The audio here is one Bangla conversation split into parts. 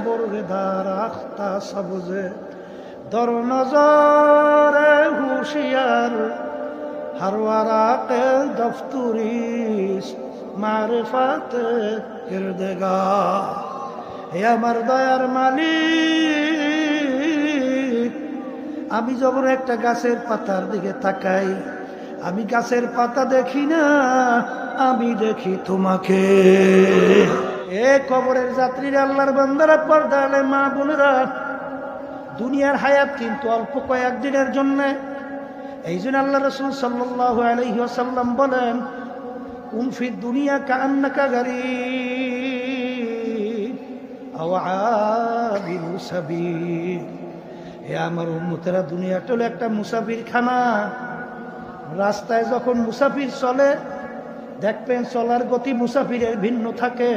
বর্গেদার আখতা সবুজে দর নজরে হুশিয়ার হারওয়ারাকে দফতুরিস মারিফাতে কিরদেগা। হে আমার দয়ার মালিক, আমি যখন একটা গাছের পাতার দিকে তাকাই, আমি গাছের পাতা দেখি না, আমি দেখি তোমাকে। এ কবরের যাত্রীরা, আল্লাহর বান্দারা, পর্দা আলে মা বোনেরা, দুনিয়ার হায়াত কিন্তু অল্প কয়েকদিনের জন্য। এই জন্য আল্লাহ রাসূল সাল্লাল্লাহু আলাইহি ওয়াসাল্লাম বলেন, কুন ফি দুনিয়া কাআন্নাকা গারীব আও আবিরু সাবিল। হে আমার উম্মতেরা, দুনিয়াটা হলো একটা মুসাফির খানা। রাস্তায় যখন মুসাফির চলে, দেখবেন চলার গতি মুসাফিরের ভিন্ন থাকে।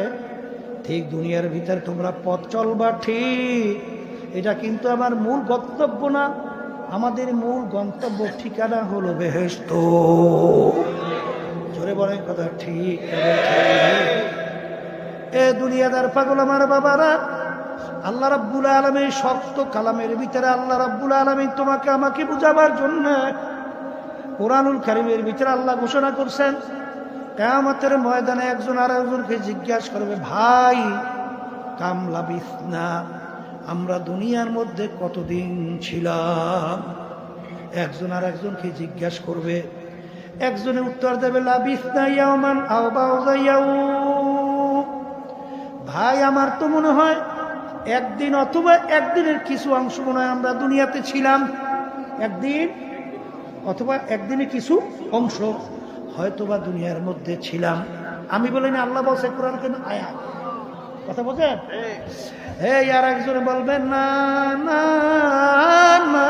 ঠিক দুনিয়ার ভিতরে তোমরা পথ চলবা ঠিক, এটা কিন্তু আমার মূল গন্তব্য না। আমাদের মূল গন্তব্য ঠিকানা হলো বেহেশত। জোরে বলেন কথা ঠিক। এ দুনিয়াদার পাগল আমার বাবারা, আল্লাহ রাব্বুল আলামিন শক্ত কালামের ভিতরে আল্লাহ রাব্বুল আলামিন তোমাকে আমাকে বুঝাবার জন্য কোরআনুল কারীমের ভিতরে আল্লাহ ঘোষণা করছেন, কিয়ামতের ময়দানে একজন আরেকজনকে জিজ্ঞাসা করবে, ভাই কাম লাবিসনা, আমরা দুনিয়ার মধ্যে কতদিন ছিলাম? একজন আর একজনকে জিজ্ঞাসা করবে। একজনে উত্তর দেবে, লাবিসনা ইয়াওমান আও বা'দা ইয়াওম। ভাই আমার তো মনে হয় একদিন অথবা একদিনের কিছু অংশ মনে হয় আমরা দুনিয়াতে ছিলাম। একদিন অথবা একদিনের কিছু অংশ হয়তোবা দুনিয়ার মধ্যে ছিলাম। আমি বলি না, আল্লাহ বলছে কোরআন কেন আয়াত, কথা বোঝেন? এই আর একজনে বলবেন, না না না,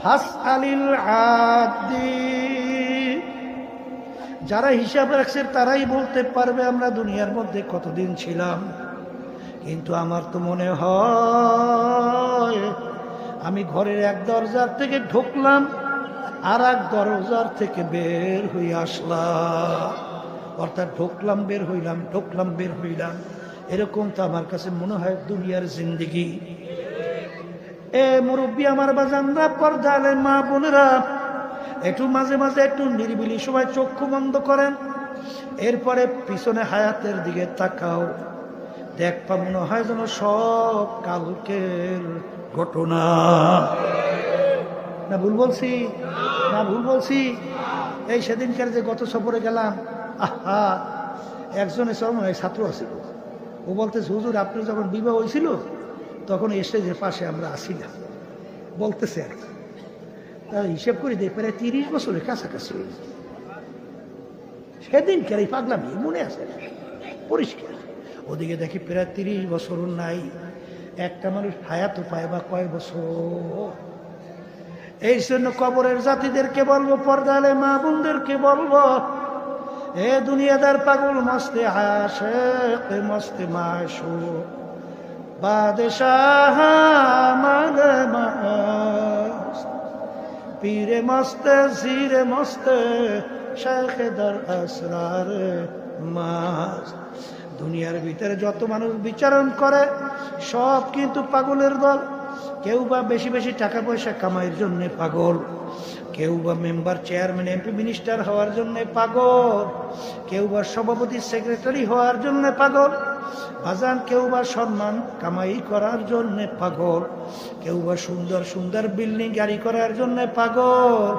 ফাসআলিল আদি। যারা হিসাব রাখছে তারাই বলতে পারবে আমরা দুনিয়ার মধ্যে কতদিন ছিলাম। কিন্তু আমার তো মনে হয় আমি ঘরের এক দরজার থেকে ঢুকলাম, আর এক দরজার থেকে বের হয়ে আসলাম। অর্থাৎ ঢুকলাম বের হইলাম, ঢুকলাম বের হইলাম, এরকম তো আমার কাছে মনে হয় দুনিয়ার জিন্দেগি। এ মুরব্বী আমার বাজানরা, পর্দা আলে মা বোনেরা, একটু মাঝে মাঝে একটু নিরিবিলি সময় চক্ষু বন্ধ করেন, এরপরে পিছনে হায়াতের দিকে তাকাও। দেখবা মনে হয় যেন সব কালকের ঘটনা। না ভুল বলছি? না ভুল বলছি? এই সেদিনকার যে গত সফরে গেলাম, আহা, একজনের সময় ছাত্র আছিল, ও বলতেছে, হুজুর আপনার যখন বিবাহ হয়েছিল তখন স্টেজের পাশে আমরা আসিলাম, বলতেছে আর কি। তার হিসেব করে দেয় প্রায় 30 বছরের কাছাকাছি হয়েছে। সেদিনকার এই পাগলামি মনে আছে পরিষ্কার। ওদিকে দেখি প্রায় 30 বছর নাই। একটা মানুষ হায়াত পায় বা কয় বছর? এই জন্য কবরের জাতিদেরকে বলবো, পর্দা আলে মা বোনদেরকে বলবো, এ দুনিয়াদার পাগল মস্তে আশিক মস্তে মাশুক বাদশাহ মাগে মাস্ত পীরে মস্তে জিরে মস্তে শেখে দর আসরার মাস্ত। দুনিয়ার ভিতরে যত মানুষ বিচারণ করে সব কিন্তু পাগলের দল। কেউ বা বেশি বেশি টাকা পয়সা কামাইয়ের জন্য পাগল, কেউ বা মেম্বার চেয়ারম্যান এমপি মিনিস্টার হওয়ার জন্য পাগল, কেউ বা সভাপতি সেক্রেটারি হওয়ার জন্য পাগল বাজান, কেউ বা সম্মান কামাই করার জন্য পাগল, কেউ বা সুন্দর সুন্দর বিল্ডিং গাড়ি করার জন্য পাগল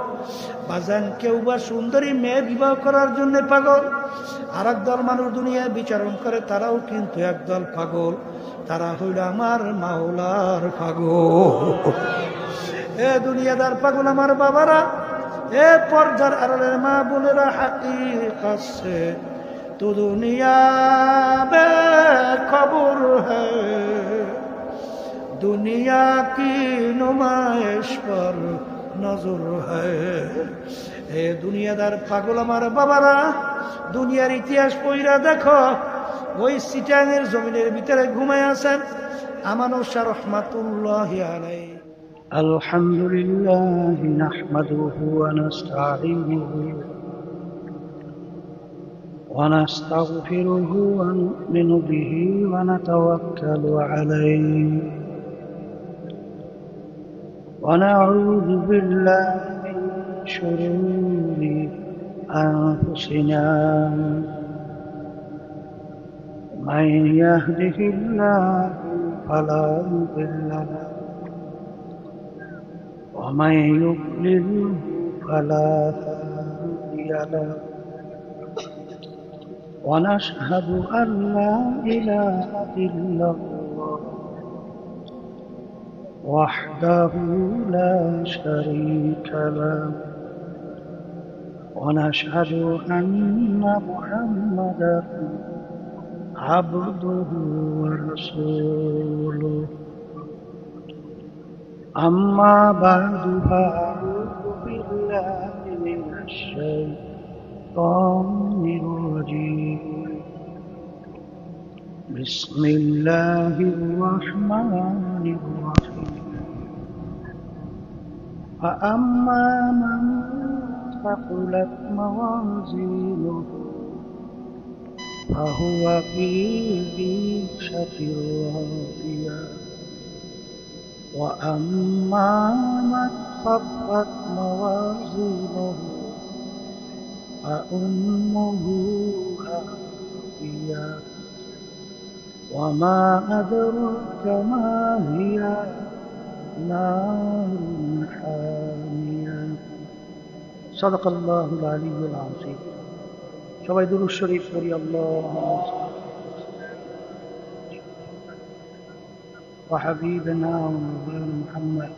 বাজান, কেউ বা সুন্দরী মেয়ে বিবাহ করার জন্য পাগল। আর একদল মানুষ দুনিয়ায় বিচারণ করে, তারাও কিন্তু একদল পাগল, তারা হইল আমার মাওলার পাগল। এ দুনিয়াদার পাগল আমার বাবারা, এ পর্দার আড়ালের মা বোনেরা, হাকিকত সে তো দুনিয়া বে খবর হ্যায়, দুনিয়া কি নুমাইশ পর নজর হ্যায়। এ দুনিয়াদার পাগল আমার বাবারা, দুনিয়ার ইতিহাস পইরা দেখো, ওই সিটাঙের জমিনের ভিতরে ঘুমায় আছেন আমানুর শাহ রহমাতুল্লাহি আলাইহি। আলহামদুলিল্লাহ নাহমাদুহু ওয়া নাস্তাঈনুহু ونستغفره ونؤمن به ونتوكل عليه ونعوذ بالله من شرور أنفسنا من يهده الله فلا مضل له ومن يضلل فلا هادي له ونشهد أن لا إله إلا الله وحده لا شريك له ونشهد أن محمدا عبده ورسوله أما بعد فأعوذ بالله من الشيطان الرجيم بسم الله الرحمن الرحيم فأما من ثقلت موازينه فهو في عيشة راضية وأما من خفت موازينه فأمه هاوية وما أدرك ما هي نار حامية صدق الله العلي العظيم সবাই দুরূদ শরীফ পড়ি আল্লাহুম্মা ওয়া হাবিবনা ওয়া মাওলানা মুহাম্মদ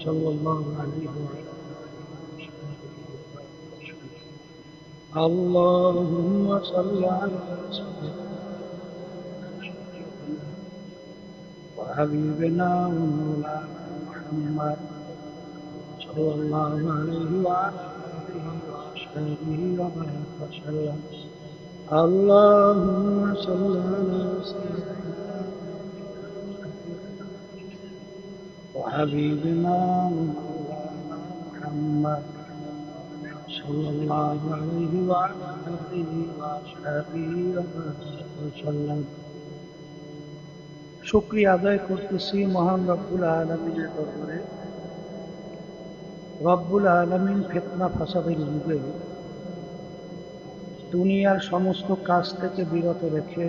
সাল্লাল্লাহু আলাইহি ওয়া সাল্লাম আল্লাহুম্মা সাল্লি আলা ওয়া হাবিবনা ওয়া মাওলানা মুহাম্মদ সাল্লাল্লাহু আলাইহি ওয়া وسلم اللهم صل على سيدنا وحبيبنا ومولانا محمد صلى الله عليه وعلى آله وصحبه وسلم শুকরিয়া আদায় করতেছি মহান রব্বুল আলামিনের দরবারে। রব্বুল আলামিন ফিতনা ফাসাদের যুগে দুনিয়ার সমস্ত কাজ থেকে বিরত রেখে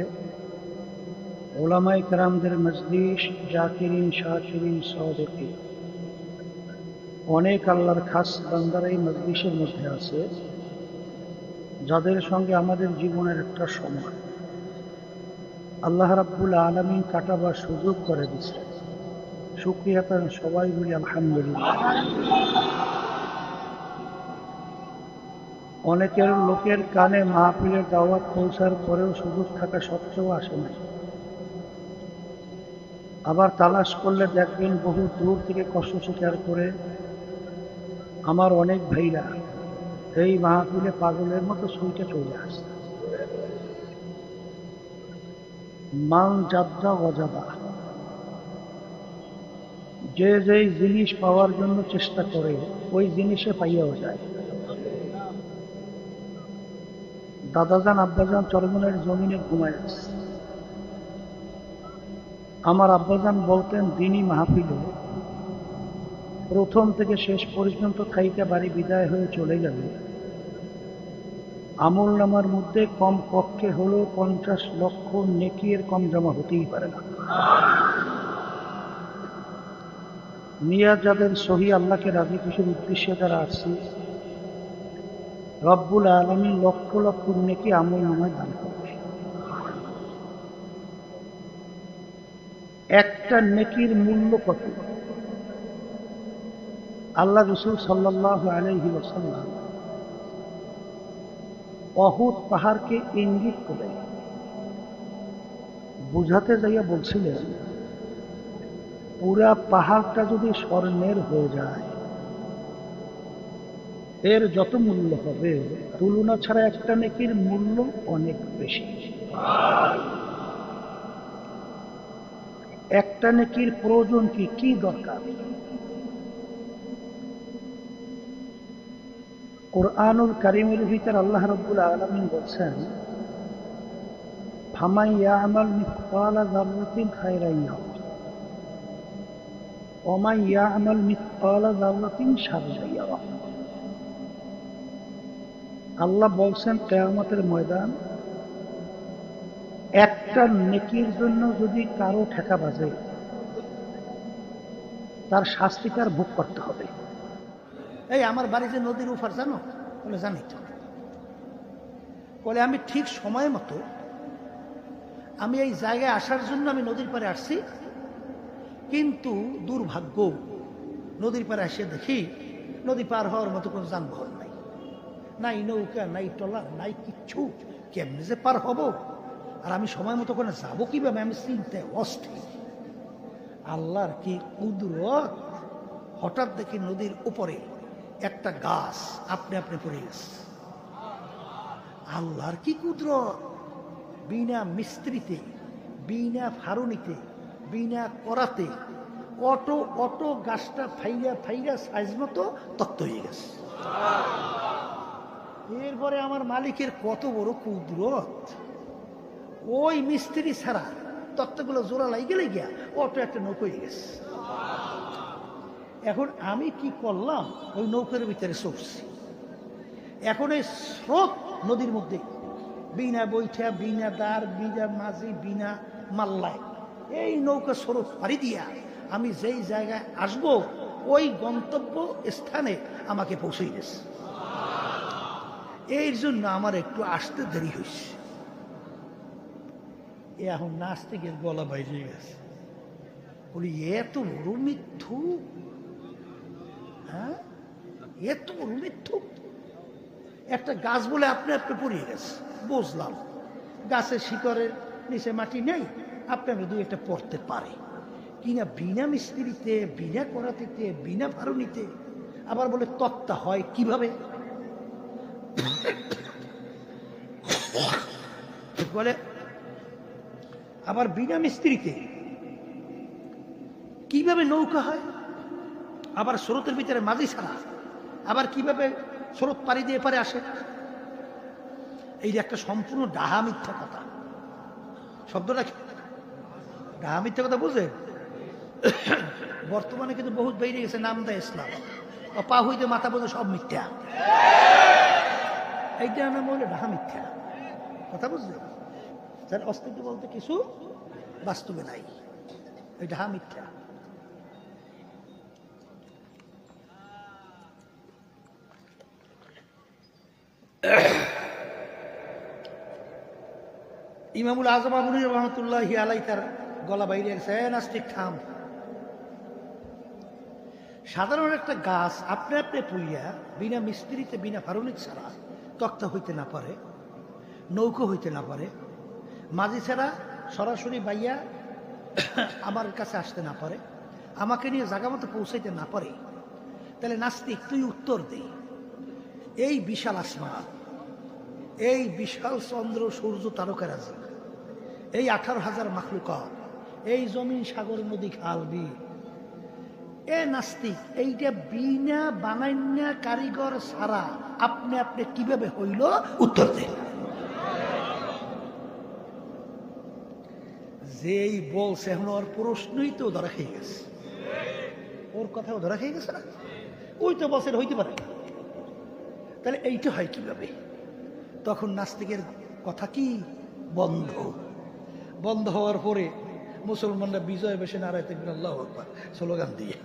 উলামায়ে কেরামদের মজলিস, জাকিরিন, শাকিরিন, সাদিকিন অনেক আল্লাহর খাস বান্দারা এই মজলিসের মধ্যে আছে, যাদের সঙ্গে আমাদের জীবনের একটা সময় আল্লাহ রাব্বুল আলামিন কাটাবার সুযোগ করে দিচ্ছে। শুকরিয়া তার সবাই বলি আলহামদুলিল্লাহ। অনেকের লোকের কানে মাহফিলের দাওয়াত পৌঁছার পরেও সুযোগ থাকা সত্ত্বেও আসে না। আবার তালাশ করলে দেখবেন বহু দূর থেকে কষ্ট স্বীকার করে আমার অনেক ভাইরা এই মাহফিলে পাগলের মতো ছুটে চলে আসে। মান যাত্রা অজাদা, যে যেই জিনিস পাওয়ার জন্য চেষ্টা করে ওই জিনিসে পাইয়াও যায়। দাদাজান আব্বাজান চরমনের জমিনে ঘুমায় আছে। আমার আব্বাজান বলতেন দিনই মাহফিলে প্রথম থেকে শেষ পর্যন্ত থাইকা বাড়ি বিদায় হয়ে চলে গেলে আমল নামার মধ্যে কম পক্ষে হলো 50 লক্ষ নেকির কম জমা হতেই পারে না। নিয়াত যাদের সহি আল্লাহকে রাজি খুশির উদ্দেশ্যে যারা আসছে, রব্বুল আলামিন লক্ষ লক্ষ নেকি আমল নামায় দান করবে। একটা নেকির মূল্য কত? আল্লাহ রাসূল সাল্লাল্লাহু আলাইহি ওয়াসাল্লাম উহুদ পাহাড়কে ইঙ্গিত করে বুঝাতে যাইয়া বলছিলেন, পুরা পাহাড়টা যদি স্বর্ণের হয়ে যায় এর যত মূল্য হবে তুলনা ছাড়া একটা নেকির মূল্য অনেক বেশি। একটা নেকির প্রয়োজন কি দরকার? কুরআনুল কারীমের ভিতর আল্লাহ রাব্বুল আলামিন বলছেন, ফামান ইয়ামাল মিসকালা যাররাতিন খায়রান ইয়ারা ওয়া মান ইয়ামাল মিসকালা যাররাতিন শাররান ইয়ারা। আল্লাহ বলছেন কিয়ামতের ময়দান একটা নেকির জন্য যদি কারো ঠেকা বাজে তার শাস্তি তার ভোগ করতে হবে। এই আমার বাড়িতে নদীর উপার জানো? বলে জানি তো। বলে আমি ঠিক সময় মতো আমি এই জায়গায় আসার জন্য আমি নদীর পাড়ে আসছি, কিন্তু দুর্ভাগ্য নদীর পাড়ে এসে দেখি নদী পার হওয়ার মতো কোনো যানবাহন নাই, নাই নৌকা, নাই ট্রলার, নাই কিচ্ছু। কেমনে যে পার হব আর আমি সময় মতো করে যাবো কিভাবে, আমি চিন্তায় অস্থির। আল্লাহর কি কুদরত! হঠাৎ দেখি নদীর উপরে একটা গাছ আপনি আপনি পড়ে গেছে। আল্লাহর কি কুদরত! বিনা মিস্ত্রিতে, বিনা ফারুনিতে, বিনা করাতে অটো অটো গাছটা ফাইরা ফাইরা সাইজ মতো তত্ত্ব হয়ে গেছে। এরপরে আমার মালিকের কত বড় কুদরত! ওই মিস্ত্রি ছাড়া তত্ত্বগুলো জোড়া লাগিয়ে গিয়া অটো একটা নৌকো হয়ে গেছে। এখন আমি কি করলাম, ওই নৌকার ভিতরে চড়ছি। এখন এই স্রোত নদীর মধ্যে বিনা বৈঠা, বিনা দাঁড়, বিনা মাঝি, বিনা মাল্লায় এই নৌকা স্রোত পাড়ি দিয়া আমি যেই জায়গায় আসব ওই গন্তব্য স্থানে আমাকে পৌঁছে গেছে। এর জন্য আমার একটু আসতে দেরি হয়েছে। এখন নাস্তিকের গলা বাইরে গেছে। বলি এত বড় মিথ্যু! হ্যাঁ, এত বড় মিথ্যু! একটা গাছ বলে আপনি আপনি পড়িয়ে গেছে, বুঝলাম গাছের শিকড়ের নিচে মাটি নেই, আপনার দুই একটা পড়তে পারে কিনা বিনা মিস্ত্রিতে, বিনা করাতিতে, বিনা ফারুনিতে। আবার বলে তত্ত্বা হয় কিভাবে? বলে আবার বিনা মিস্ত্রিতে কিভাবে নৌকা হয়, আবার স্রোতের ভিতরে মাঝি ছাড়া আবার কিভাবে স্রোত পাড়ি দিয়ে পারে আসে। এই যে একটা সম্পূর্ণ ডাহা মিথ্যা কথা। শব্দটা ডাহা মিথ্যা কথা বুঝে বর্তমানে কিন্তু বহুত বেড়ে গেছে, নাম দেয় ইসলাম, পা হইতে মাথা বোঝে সব মিথ্যা। এইটা নাম হলে ডাহা মিথ্যা কথা, বুঝলে? যার অস্তিত্ব বলতে কিছু বাস্তবে নাই, এই ডাহা মিথ্যা। ইমামুল আজম আবু হানিফা রাহমাতুল্লাহি আলাইহি তার গলা বাইরে গেছে, নাস্তিক থাম। সাধারণ একটা গাছ আপনি আপনি পুইয়া বিনা মিস্ত্রিতে, বিনা ফারুনিক ছাড়া তক্তা হইতে না পারে, নৌকো হইতে না পারে, মাঝি ছাড়া সরাসরি বাইয়া আমার কাছে আসতে না পারে, আমাকে নিয়ে জায়গা মতো পৌঁছাইতে না পারে, তাহলে নাস্তিক তুই উত্তর দে। এই বিশাল আসমান, এই বিশাল চন্দ্র সূর্য তারকারাজি, এই 18,000 মাখলুকাত, এই জমিন সাগর নদী খাল বিল, এ নাস্তিক এইটা বিনা বানাইনা কারিগর ছাড়া আপনি আপনি কিভাবে হইল? উত্তর দেন। যেই বলছে এখন ওর প্রশ্নই তো ধরা খেয়ে গেছে, ওর কথাও ধরা খেয়ে গেছে না? ওই তো বছর হইতে পারে, তাহলে এইটা হয় কিভাবে? তখন নাস্তিকের কথা কি বন্ধ। বন্ধ হওয়ার পরে মুসলমানরা বিজয় বেশে নারায় থাকবেন আল্লাহু আকবার স্লোগান দিয়ে।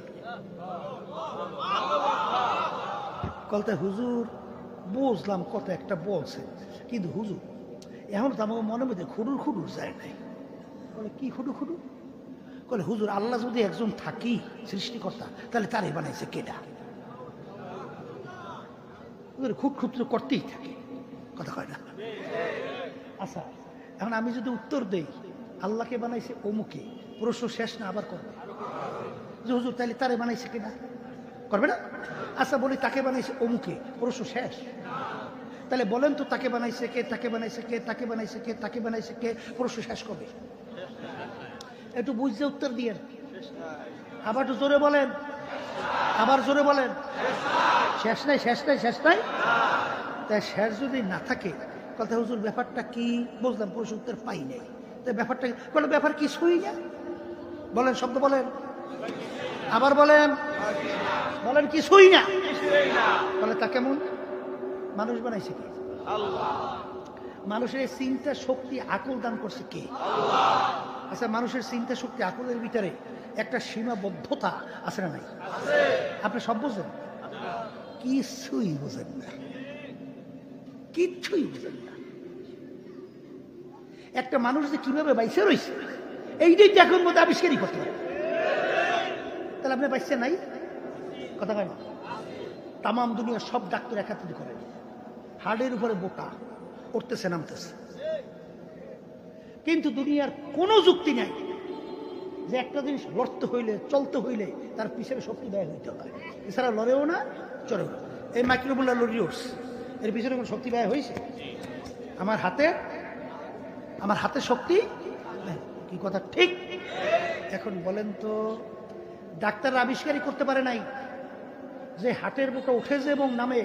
কলতে হুজুর বুঝলাম কত একটা বলছে, কিন্তু হুজুর এখন তো আমার মনে মধ্যে খুডুর খুডুর যায় নাই। বলে কি খুডু খুডু? বলে হুজুর আল্লাহ যদি একজন থাকি সৃষ্টিকর্তা, তাহলে তারে বানাইছে কেডা? খুব খুব তো করতেই থাকে, কথা কয় না? আচ্ছা এখন আমি যদি উত্তর দেই আল্লাহকে বানাইছে অমুকে, প্রশ্ন শেষ না আবার করবে যে হুজুর তাহলে তারে বানাইছে কেনা, করবে না? আচ্ছা বলি তাকে বানাইছে অমুকে, প্রশ্ন শেষ। তাহলে বলেন তো তাকে বানাইছে কে, তাকে বানাইছে কে, তাকে বানাইছে কে, তাকে বানাইছে কে, প্রশ্ন শেষ করবে। একটু বুঝতে উত্তর দিয়ে আবার একটু জোরে বলেন, আবার জোরে বলেন। শেষ নাই, শেষ নাই, শেষ নাই। তাই শেষ যদি না থাকে, কথা হুজুর ব্যাপারটা কি বুঝলাম, প্রশ্ন উত্তর পাই নাই। তাই ব্যাপারটা বলে, ব্যাপার কিছুই না। বলেন, শব্দ বলেন, আবার বলেন, বলেন কিছুই না। বলে তা কেমন? মানুষ বানাইছে কে? মানুষের চিন্তা শক্তি আকল দান করছে কে? আচ্ছা, মানুষের চিন্তা শক্তি আকলের ভিতরে একটা সীমাবদ্ধতা আছে না নাই? আপনি সব বোঝেন? কিছুই বোঝেন না, কিচ্ছুই বোঝেন না। একটা মানুষ যে কিভাবে বাইসে রয়েছে, এইটাই তো এখন মধ্যে আবিষ্কারই করতে পারে। তাহলে আপনি বাইসে নাই, কথা কয় না? তামাম দুনিয়ার সব ডাক্তার একাত্রিত করে, হার্টের উপরে বোকা উঠতেছে নামতেছে, কিন্তু দুনিয়ার কোনো যুক্তি নাই যে একটা জিনিস লড়তে হইলে, চলতে হইলে তার পিছনে শক্তি ব্যয় হইতে হয়, এছাড়া লড়েও না, চলেও না। এই মাইক্রোবুল্লা লরিওস, এর পিছনে কোনো শক্তি ব্যয় হয়েছে? আমার হাতে শক্তি নেই। কি কথা ঠিক? এখন বলেন তো, ডাক্তাররা আবিষ্কারই করতে পারে নাই যে হাটের বুকে উঠেছে এবং নামে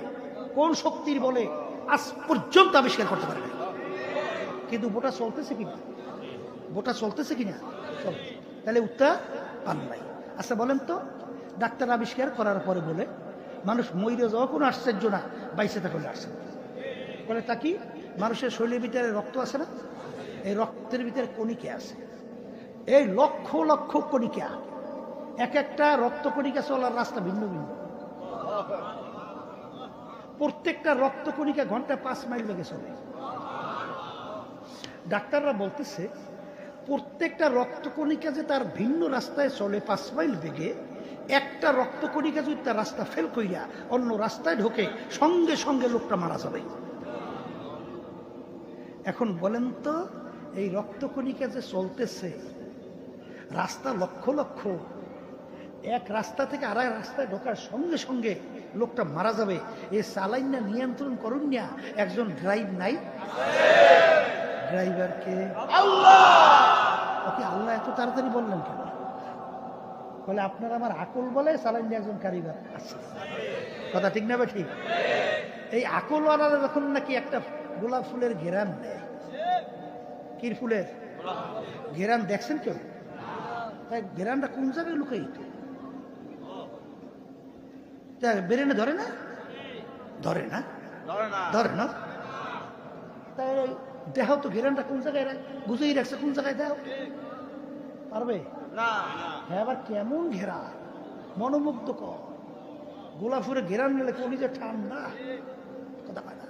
কোন শক্তির বলে, আজ পর্যন্ত আবিষ্কার করতে পারে নাই। কিন্তু বোটা চলতেছে কিনা, বোটা চলতেছে কিনা, চলছে। তাহলে উত্তর পান নাই। আচ্ছা বলেন তো, ডাক্তার আবিষ্কার করার পরে বলে মানুষ মইরে যাওয়া কোনো আশ্চর্য না, বাইসে থাকলে আসছে। বলে তা কি? মানুষের শরীরের ভিতরে রক্ত আছে না? এই রক্তের ভিতরে কণিকা আছে, এই লক্ষ লক্ষ কণিকা। এক একটা রক্ত কণিকা চলার রাস্তা ভিন্ন ভিন্ন। প্রত্যেকটা রক্ত কণিকা ঘন্টায় 5 মাইল বেগে চলে। ডাক্তাররা বলতেছে, প্রত্যেকটা রক্ত কণিকা যে তার ভিন্ন রাস্তায় চলে 5 মাইল বেগে, একটা রক্ত কণিকা যদি তার রাস্তা ফেল কইরা অন্য রাস্তায় ঢোকে, সঙ্গে সঙ্গে লোকটা মারা যাবে। এখন বলেন তো, এই রক্ত কণিকা যে চলতেছে, রাস্তা লক্ষ লক্ষ, এক রাস্তা থেকে আরেক রাস্তায় ঢোকার সঙ্গে সঙ্গে লোকটা মারা যাবে, এ চালাইন না নিয়ন্ত্রণ করুন না একজন ড্রাইভ নাই? ড্রাইভারকে আল্লাহ। ওকে আল্লাহ এত তাড়াতাড়ি বললেন কেন? বলে আপনার আমার আকল বলে চালাইন না একজন কারিগর আছে। কথা ঠিক না? ঠিক। এই আকলওয়ালারা যখন নাকি একটা গোলাপ ফুলের ঘেরান দেয়, কি ফুলের ঘেরান দেখছেন কেউ? তাই ঘেরানটা কোন জায়গায় লুকাইত? বেরেনে ধরে না? ধরে না, ধরে না। তাই দেখাও তো ঘেরানটা কোন জায়গায় গুছিয়ে রাখছে, কোন জায়গায় দেখাও পারবে? হ্যাঁ, আবার কেমন ঘেরা, মনোমুগ্ধকর। গোলাপ ফুলের ঘেরান নিলে কলিজা ঠান্ডা। কথা পায় না?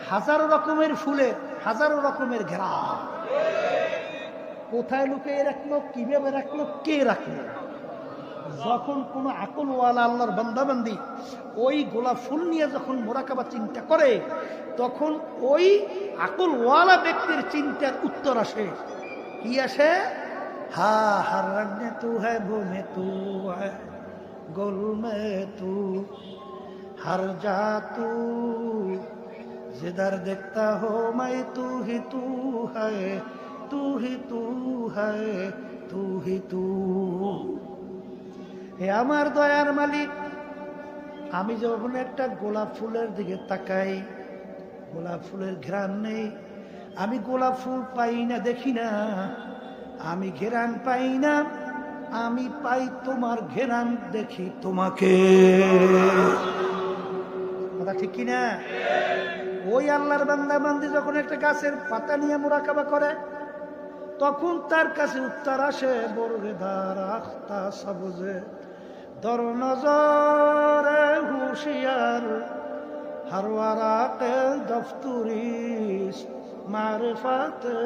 হাজারো রকমের ফুলের হাজারো রকমের ঘেরা, কোথায় লুকিয়ে রাখলো, কিভাবে রাখলো, কে রাখলো? যখন কোন আকলওয়ালা আল্লাহর বান্দাবান্দি ওই গোলাপ ফুল নিয়ে যখন মোরাকাবা চিন্তা করে, তখন ওই আকলওয়ালা ব্যক্তির চিন্তার উত্তর আসে। কি আসে? হা হর রঙ মে তু হ্যায়, ভো মে তু হ্যায়, গোল মে তু, হর যা তু, जिधर देखता हो मैं तू ही तू है, तू ही तू है, तू ही तू। হে আমার দয়ার মালিক, আমি যখন একটা গোলাপ ফুলের দিকে তাকাই, গোলাপ ফুলের ঘ্রাণ নেই, আমি গোলাপ ফুল পাই না, দেখি না, আমি ঘেরান পাই না, আমি পাই তোমার ঘেরান, দেখি তোমাকে। কথা ঠিক কিনা? ওই আল্লাহর বান্দা বান্দি যখন একটা গাছের পাতা নিয়ে মুরাকাবা করে, তখন তার কাছে উত্তর আসে, বরগেদার আখতা সবজে দর নজরে হুশিয়ার, হারওয়ারাতে দফতুরিস মারিফাতে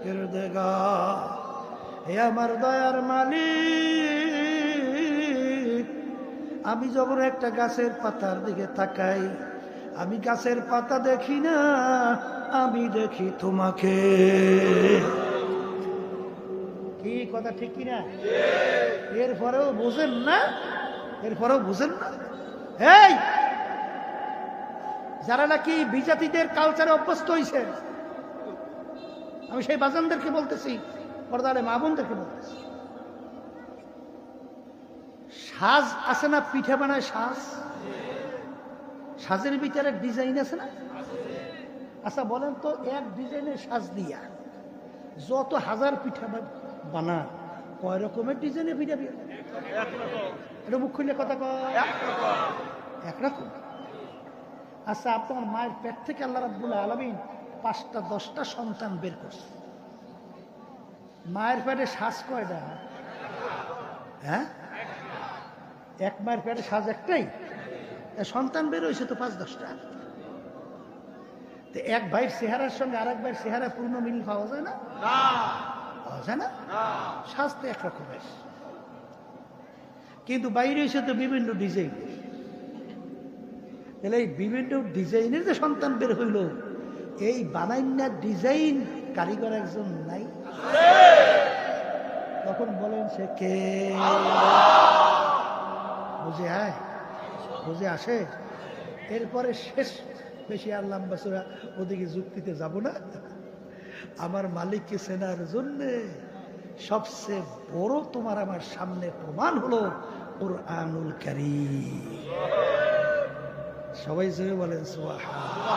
কিরদেগা। হে আমার দয়ার মালিক, আমি যখন একটা গাছের পাতার দিকে তাকাই, আমি গাছের পাতা দেখি না, আমি দেখি তোমাকে। কি কথা ঠিক কিনা? এরপরেও বুঝেন না? এরপরেও বুঝেন না? এই যারা নাকি বিজাতিদের কালচারে অভ্যস্ত হয়েছে, আমি সেই বাজানদেরকে বলতেছি, পর্দারে মা বোনদেরকে বলতেছি, সাজ আছে না, পিঠা বানায় সাজ, সাজের ভিতরে ডিজাইন আছে না? আচ্ছা বলেন তো, এক ডিজাইনের সাজ দিয়া যত হাজার পিঠা বানা, কয় রকমের ডিজাইনের পিঠা বিয়ে? এটা মুখ খুললে কথা কয় একরকম। আচ্ছা, আপনার মায়ের পেট থেকে আল্লাহ রাব্বুল আলামিন 5টা 10টা সন্তান বের করছে, মায়ের পেটে সাজ কয়টা? হ্যাঁ, এক মায়ের পেটে সাজ একটাই, সন্তান বের হয়েছে তো 5-10টা। তো এক ভাইয়ের চেহারার সঙ্গে আরেক ভাইয়ের চেহারা পূর্ণ মিল পাওয়া যায় না? পাওয়া যায় না। সাজ তো একরকমের, কিন্তু বাইরে হয়েছে তো বিভিন্ন ডিজাইন। তাহলে এই বিভিন্ন ডিজাইনের যে সন্তান বের হইল, এই বানাইনা ডিজাইন কারিগর একজন নাই? তখন বলেন সে কে? বুঝে আয়, বুঝে আসে। এরপরে শেষ, বেশি আর লম্বা চূড়া ওদিকে যুক্তিতে যাব না। আমার মালিককে চেনার জন্যে সবচেয়ে বড় তোমার আমার সামনে প্রমাণ হলো কুরআনুল কারীম। সবাই জোরে বলেন সুবহানাল্লাহ।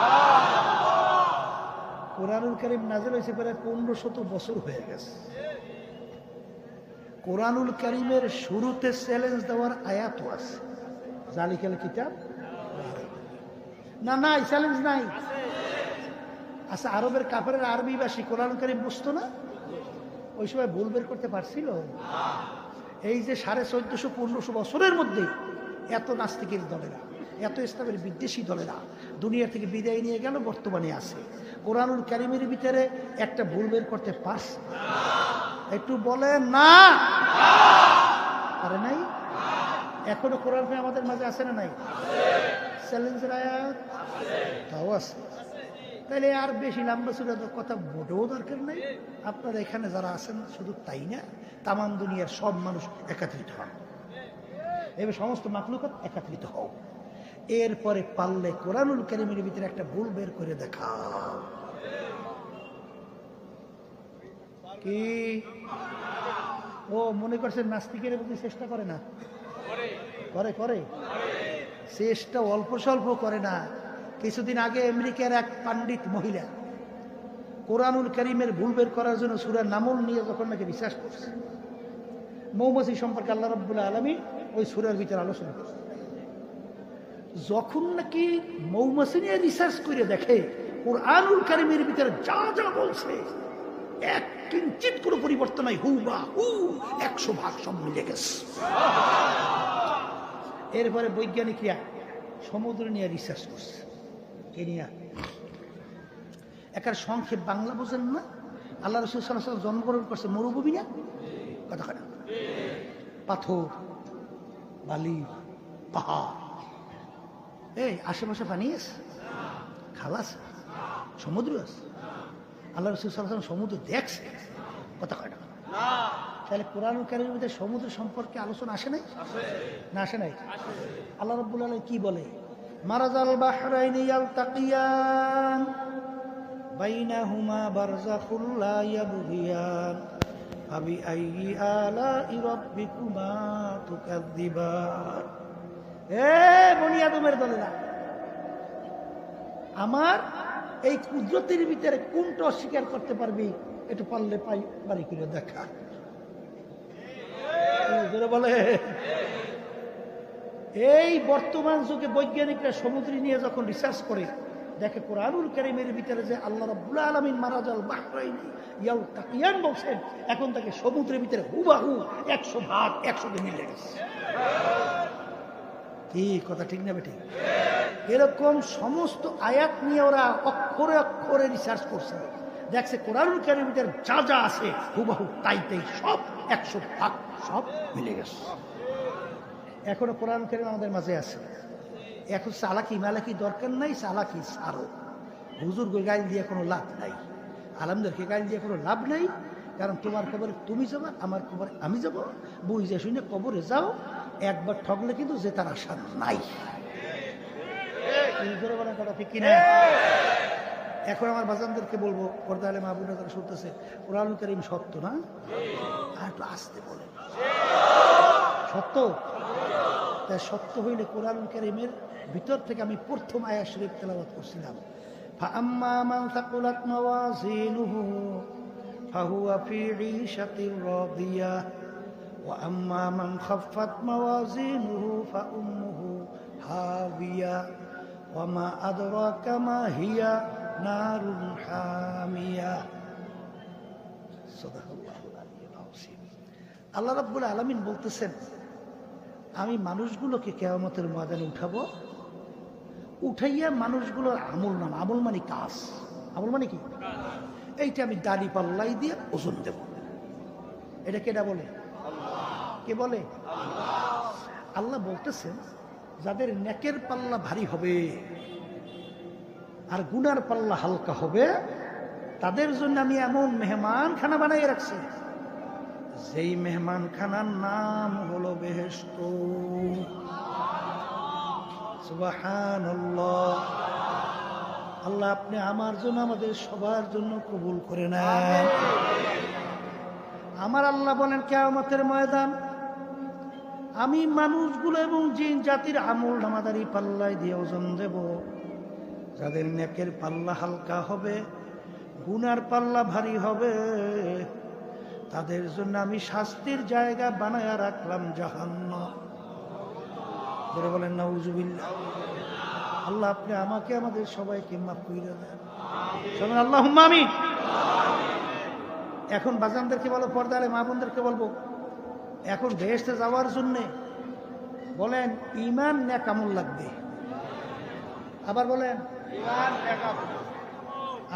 কুরআনুল কারীম নাযিল হয়েছে প্রায় 1500 বছর হয়ে গেছে। কুরআনুল কারীমের শুরুতে চ্যালেঞ্জ দেওয়ার আয়াতও আছে, জালিকাল কিতাব। না নাই, চ্যালেঞ্জ নাই। আচ্ছা, আরবের কাফের আরবি ভাষী কুরআনুল কারীম বুঝতো না? ওই সময় ভুল বের করতে পারছিল? এই যে 1450-1500 বছরের মধ্যে এত নাস্তিকের দলেরা, এত ইসলামের বিদ্বেষী দলেরা দুনিয়া থেকে বিদায় নিয়ে গেল, বর্তমানে আছে। কুরআনুল কারীমের ভিতরে একটা ভুল বের করতে পারছে? একটু বলেন না। পারে নাই? এখনো কোরআন আমাদের মাঝে আছে না নাই? চ্যালেঞ্জের আয়াত তাও আছে। তাহলে আর বেশি লম্বা চূড়া কথা মোটেও দরকার নেই। আপনারা এখানে যারা আছেন শুধু তাই না, তামাম দুনিয়ার সব মানুষ একত্রিত হন, এবার সমস্ত মাখলুকাত একত্রিত হও। এরপরে পারলে কুরআনুল কারীমের ভিতরে একটা ভুল বের করে দেখাও। কি ও মনে করছেন নাস্তিকের বুঝি চেষ্টা করে না? করে করে চেষ্টা অল্প স্বল্প করে না। কিছুদিন আগে আমেরিকার এক পণ্ডিত মহিলা কুরআনুল কারীমের ভুল বের করার জন্য সূরা নামল নিয়ে যখন নাকি রিসার্চ করছে, মৌমাছি সম্পর্কে আল্লাহ রাব্বুল আলামিন ওই সূরার ভিতরে আলোচনা করছে। যখন নাকি মৌমাছি নিয়ে রিসার্চ করে দেখে কুরআনুল কারীমের ভিতরে যা যা বলছে এক কিঞ্চিত কোনো পরিবর্তন নাই, হুবহু 100% সব মিলে গেছে। এরপরে বৈজ্ঞানিকরা সমুদ্র নিয়ে রিসার্চ করছে। কেনিয়া একার সংক্ষেপ বাংলা বোঝেন না? আল্লাহ রাসূল সাল্লাল্লাহু আলাইহি ওয়াসাল্লাম জন্মগ্রহণ করছে মরুভূমি না? কথা কথা পাথর, বালি, পাহাড়, এই আশেপাশে পানি আছে, খালা আছে, সমুদ্র আছে। আল্লাহ রাসূল সাল্লাল্লাহু আলাইহি ওয়াসাল্লাম সমুদ্র দেখছে, কথা কয় না। তাহলে কুরআনুল কারীমের মধ্যে সমুদ্র সম্পর্কে আলোচনা আসে নাই? না আসে নাই? আল্লাহ রাব্বুল আলামিন কি বলে? মারাজাল বাহরাইনি ইয়ালতাকিয়ান বাইনাহুমা বারযাখুল লা ইয়াবগিয়ান ফাবিআইয়ি আলা'i রাব্বিকুমা তুকাযযিবান। বনি আদমের দলেরা, আমার এই কুদরতের ভিতরে কোনটা অস্বীকার করতে পারবি? একটু পারলে পাই বাড়ি করে দেখা। বলে এই বর্তমান যুগে বৈজ্ঞানিকরা সমুদ্র নিয়ে যখন রিসার্চ করে দেখে কুরআনুল কারীমের ভিতরে যে আল্লাহ রাব্বুল আলামিন মারাজাল বাহরাইনি ইয়ালতাকিয়ান বলছেন, এখন তাকে সমুদ্রের ভিতরে হুবহু 100% মিলে গেছে। কি কথা ঠিক না বেটি? এরকম সমস্ত আয়াত নিয়ে ওরা অক্ষরে অক্ষরে রিসার্চ করছে, দেখছে কোরআনুল কারীমের ভিতরে যা যা আছে হুবহু তাই তাই সব 100% সব মিলে গেছে। এখনো কোরআন কারীম আমাদের মাঝে আছে। এখন চালাকি মালাকি দরকার নাই, চালাকি ছাড়ো। হুজুরকে গাইল দিয়ে কোনো লাভ নাই, আলমদেরকে গাইল দিয়ে কোনো লাভ নাই। কারণ তোমার কবরে তুমি যাবা, আমার কবরে আমি যাব। বুঝে শুনে কবরে যাও, একবার ঠকলে কিন্তু জেতার আশা নাই। কথা ঠিক কিনা? এখন আমার বাজানদেরকে বলবো, পর্দা আলে মাহবুবরা যারা শুনতেছে, কুরআনুল কারীম সত্য না? আর একটু আসতে বলেন, সত্য তাই সত্য হইলে কোরআন কারীমের ভিতর থেকে আমি প্রথম আয়াত শরীফ তেলাওয়াত করছিলাম, ফাআম্মা মান সাকুলাত মাওয়াজিনুহু ফাহুয়া ফি ঈশাতির রাদিয়াহ ওয়া আম্মা মান খাফফাত মাওয়াজিনুহু ফাউম্মুহু হাবিয়া ওয়া মা আদরাকা মা হিয়া নারুন হামিয়া। সাদাকাল্লাহুল আলিয়্যুল আযীম। আল্লাহ রাব্বুল আলামিন বলতেছেন, আমি মানুষগুলোকে কিয়ামতের ময়দানে উঠাবো, উঠাইয়া মানুষগুলোর আমল নাম, আমল মানে কাজ, আমল মানে কি, এইটা আমি দাড়ি পাল্লাই দিয়ে ওজন দেব। এটা কেডা বলে? কে বলে? আল্লাহ বলতেছেন, যাদের নেকের পাল্লা ভারী হবে আর গুনার পাল্লা হালকা হবে, তাদের জন্য আমি এমন মেহমান খানা বানাই রাখছি, যেই মেহমান খানার নাম হলো বেহেশত। সুবহানাল্লাহ। আল্লাহ আপনি আমার জন্য, আমাদের সবার জন্য কবুল করে নেন। আমার আল্লাহ বলেন, কিয়ামতের ময়দান আমি মানুষগুলো এবং জিন জাতির আমল নামাদারি পাল্লায় দিয়ে ওজন দেব। যাদের নেকের পাল্লা হালকা হবে, গুনার পাল্লা ভারী হবে, তাদের জন্য আমি শাস্তির জায়গা বানায়া রাখলাম জাহান্নাম। বলে বলেন নাউজুবিল্লাহ। আল্লাহ আপনি আমাকে, আমাদের সবাইকে মাফ করে দেন। সবাই আল্লাহুম্মা আমিন। এখন বাজানদেরকে বলো, পর্দারে মা বোনদেরকে বলবো, এখন বেহেশতে যাওয়ার জন্যে বলেন ঈমান নেক আমল লাগবে। আবার বলেন ঈমান নেক আমল।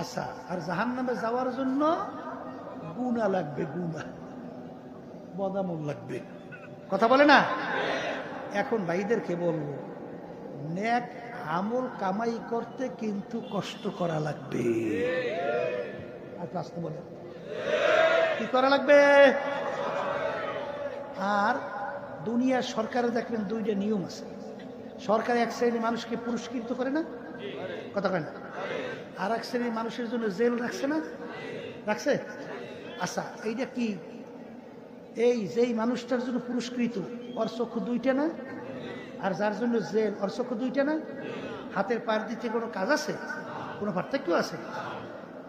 আচ্ছা, আর জাহান্নামে যাওয়ার জন্য গুনাহ লাগবে, গুনাহ বদামল লাগবে। কথা বলে না? এখন ভাইদেরকে বলবো, নেক আমল কামাই করতে কিন্তু কষ্ট করা লাগবে। আর আসতে বলেন কি করা লাগবে? আর দুনিয়ার সরকারে দেখবেন দুইটা নিয়ম আছে। সরকার এক শ্রেণীর মানুষকে পুরস্কৃত করে না, কথা কয় না, আর এক শ্রেণীর মানুষের জন্য জেল রাখছে না, রাখছে? আচ্ছা, এইটা কি, এই যেই মানুষটার জন্য পুরস্কৃত ওর চক্ষু দুইটা না, আর যার জন্য জেল ওর চক্ষু দুইটা না? হাতের পায়ের দিতে কোনো কাজ আছে? কোনো পার্থক্য আছে?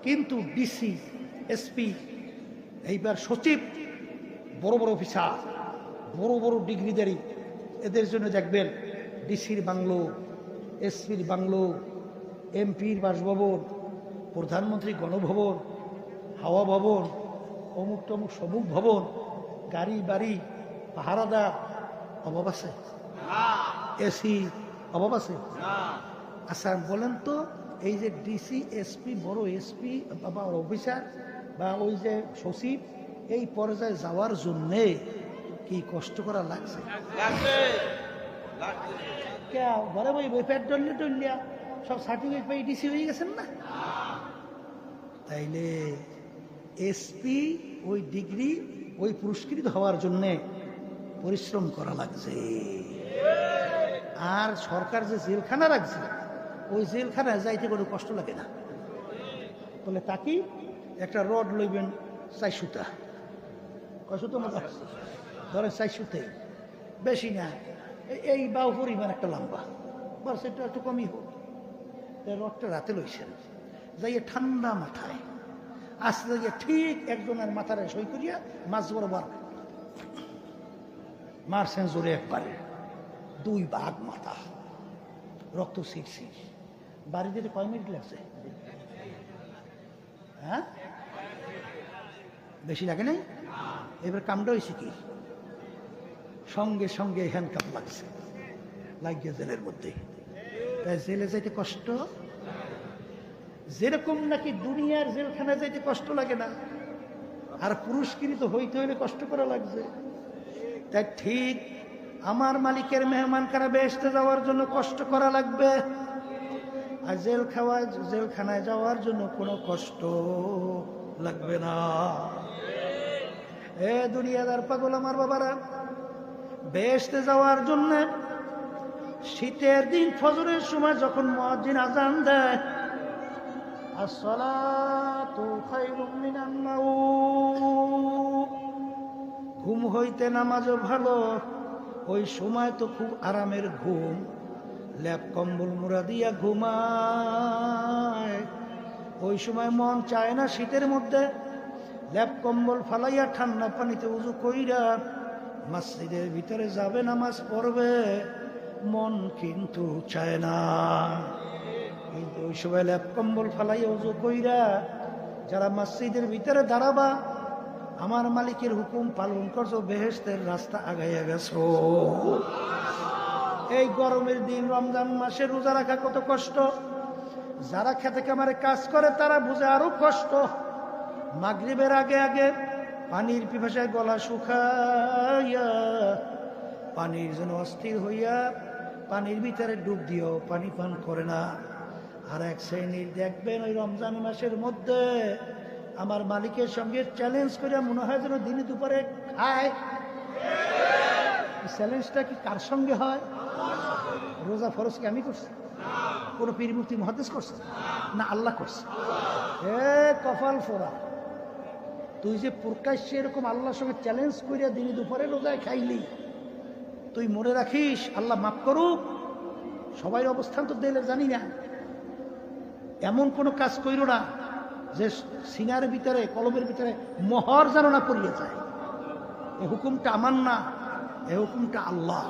কিন্তু ডিসি, এসপি, এইবার সচিব, বড় বড় অফিসার, বড় বড় ডিগ্রিধারী, এদের জন্য দেখবেন ডিসির বাংলো, এসপির বাংলো, এমপির বাসভবন, প্রধানমন্ত্রী গণভবন, হাওয়া ভবন, অমুক তমুক সমুক ভবন, গাড়ি বাড়ি, পাহারাদার, অভাব আছে? এসি অভাব আছে? আচ্ছা বলেন তো, এই যে ডিসি, এসপি, বড় এসপি বা অফিসার বা ওই যে সচিব, এই পর্যায়ে যাওয়ার জন্যে কি কষ্ট করা লাগছে? ঘরে বই পেট ডলিয়া টলিয়া সব সার্টিফিকেট পাই ডিসি হয়ে গেছেন না? তাইলে এসপি ওই ডিগ্রি, ওই পুরস্কৃত হওয়ার জন্যে পরিশ্রম করা লাগছে। আর সরকার যে জেলখানা রাখছে, ওই জেলখানায় যাইতে কোনো কষ্ট লাগে না। বলে তাকে একটা রড লইবেন 4 সুতা, কয় সুতো মজা ধরে 4 সুতে, বেশি না, এই বাউ পরিমাণ একটা লম্বা, বাস এটা একটু কমই হোক। রডটা রাতে লইছেন, যাইয়া ঠান্ডা মাথায় আসতে যাইয়া ঠিক একজনের মাথায় সই করিয়া মাছ বরাবর মারছেন জোরে, একবারে 2 ভাগ মাথা, রক্ত শিরশির। বাড়ি যেতে কয় মিনিট লাগছে? হ্যাঁ, বেশি লাগে নাই? এবার কামটা হয়েছে কি, সঙ্গে সঙ্গে হ্যান্ডকাপ লাগছে, লাগিয়ে জেলের মধ্যে। তাই জেলে যাইতে কষ্ট, যেরকম নাকি দুনিয়ার জেলখানা যাইতে কষ্ট লাগে না, আর পুরস্কৃত হইতে হইলে কষ্ট করা লাগছে। তাই ঠিক আমার মালিকের মেহমানখানা বেহেশতে যাওয়ার জন্য কষ্ট করা লাগবে, আর জেলখানায় যাওয়ার জন্য কোনো কষ্ট লাগবে না। এ দুনিয়াদার পাগল আমার বাবারা, বেহেশতে যাওয়ার জন্য শীতের দিন ফজরের সময় যখন মুয়াজ্জিন আযান দেয়, আসসালাতু খায়রুম মিনান নাওম, ঘুম হইতে নামাজও ভালো, ওই সময় তো খুব আরামের ঘুম, ল্যাপ কম্বল মুড়া দিয়া ঘুমায়। ওই সময় মন চায় না শীতের মধ্যে ল্যাপ কম্বল ফালাইয়া ঠান্ডা পানিতে উজু কইরা মসজিদের ভিতরে যাবে, নামাজ পড়বে, মন কিন্তু চায় না। কিন্তু ওই সময় ল্যাপ কম্বল ফালাইয়া উজু কইরা যারা মসজিদের ভিতরে দাঁড়াবা, আমার মালিকের হুকুম পালন করছো, বেহেশতের রাস্তা আগাইয়া গেছো। এই গরমের দিন রমজান মাসে রোজা রাখা কত কষ্ট, যারা খেতে কামারে কাজ করে তারা বুঝে আরো কষ্ট। মাগরিবের আগে আগে পানির পিপাসায় গলা শুকাইয়া পানির জন্য অস্থির হইয়া পানির ভিতরে ডুব দিও, পানি পান করে না। আর এক শ্রেণীর দেখবেন ওই রমজান মাসের মধ্যে আমার মালিকের সঙ্গে চ্যালেঞ্জ করে মনে হয় যেন দিনে দুপুরে খায়। চ্যালেঞ্জটা কি কার সঙ্গে হয়? রোজা ফরজ কি আমি করছি? কোন পীর মুফতি মুহাদ্দিস করছে? না, আল্লাহ করছে। কপাল ফোড়া, তুই যে প্রকাশ্যে এরকম আল্লাহর সঙ্গে চ্যালেঞ্জ করিয়া দিনে দুপুরে রোজায় খাইলি, তুই মনে রাখিস আল্লাহ মাফ করুক। সবাই অবস্থান তো দিলে জানি না, এমন কোন কাজ কইরো না যে সিনার ভিতরে কলমের ভিতরে মোহর যেন না পড়িয়ে যায়। এই হুকুমটা আমার না, এই হুকুমটা আল্লাহ।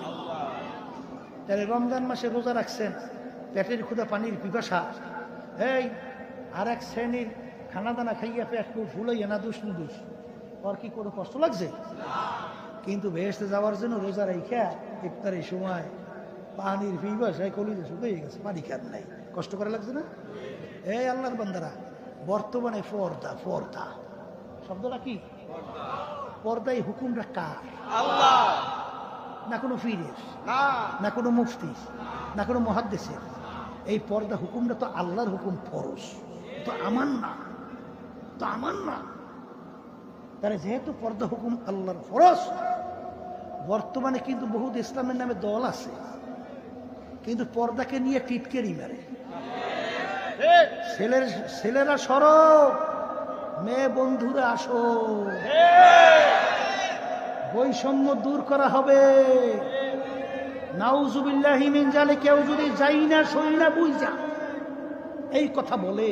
তাহলে রমজান মাসে রোজা রাখছেন, পেটের ক্ষুধা, পানির পিপাসা, এই আর এক শ্রেণীর খানা দানা খাইয়া পেট ফুলাইয়া না দুষ নুদুস, ওর কি কোনো কষ্ট লাগছে? কিন্তু বেহেশতে যাওয়ার জন্য রোজা রাইখা ইফতারের সময় পানির পিপাসায় কলিজা শুকিয়ে গেছে, পানি খান নাই, কষ্ট করা লাগছে না? এই আল্লাহর বান্দারা, বর্তমানে পর্দা, পর্দা শব্দটা কি? পর্দা, এই হুকুমটা কার? আল্লাহ। না কোনো পীরের, না কোনো মুফতি, না কোনো মুহাদ্দিসের। এই পর্দা হুকুমটা তো আল্লাহর হুকুম, ফরজ, তো আমার না, তো আমার না। তাহলে যেহেতু পর্দা হুকুম আল্লাহর ফরজ, বর্তমানে কিন্তু বহুত ইসলামের নামে দল আছে, কিন্তু পর্দাকে নিয়ে টিটকেরি মারে। ছেলেরা সরো, মেয়ে বন্ধুরা আসো, বৈষম্য দূর করা হবে। নাউজুবিল্লাহি মিন জালিক, কেউ যদি যাই না সই না বুঝা এই কথা বলে,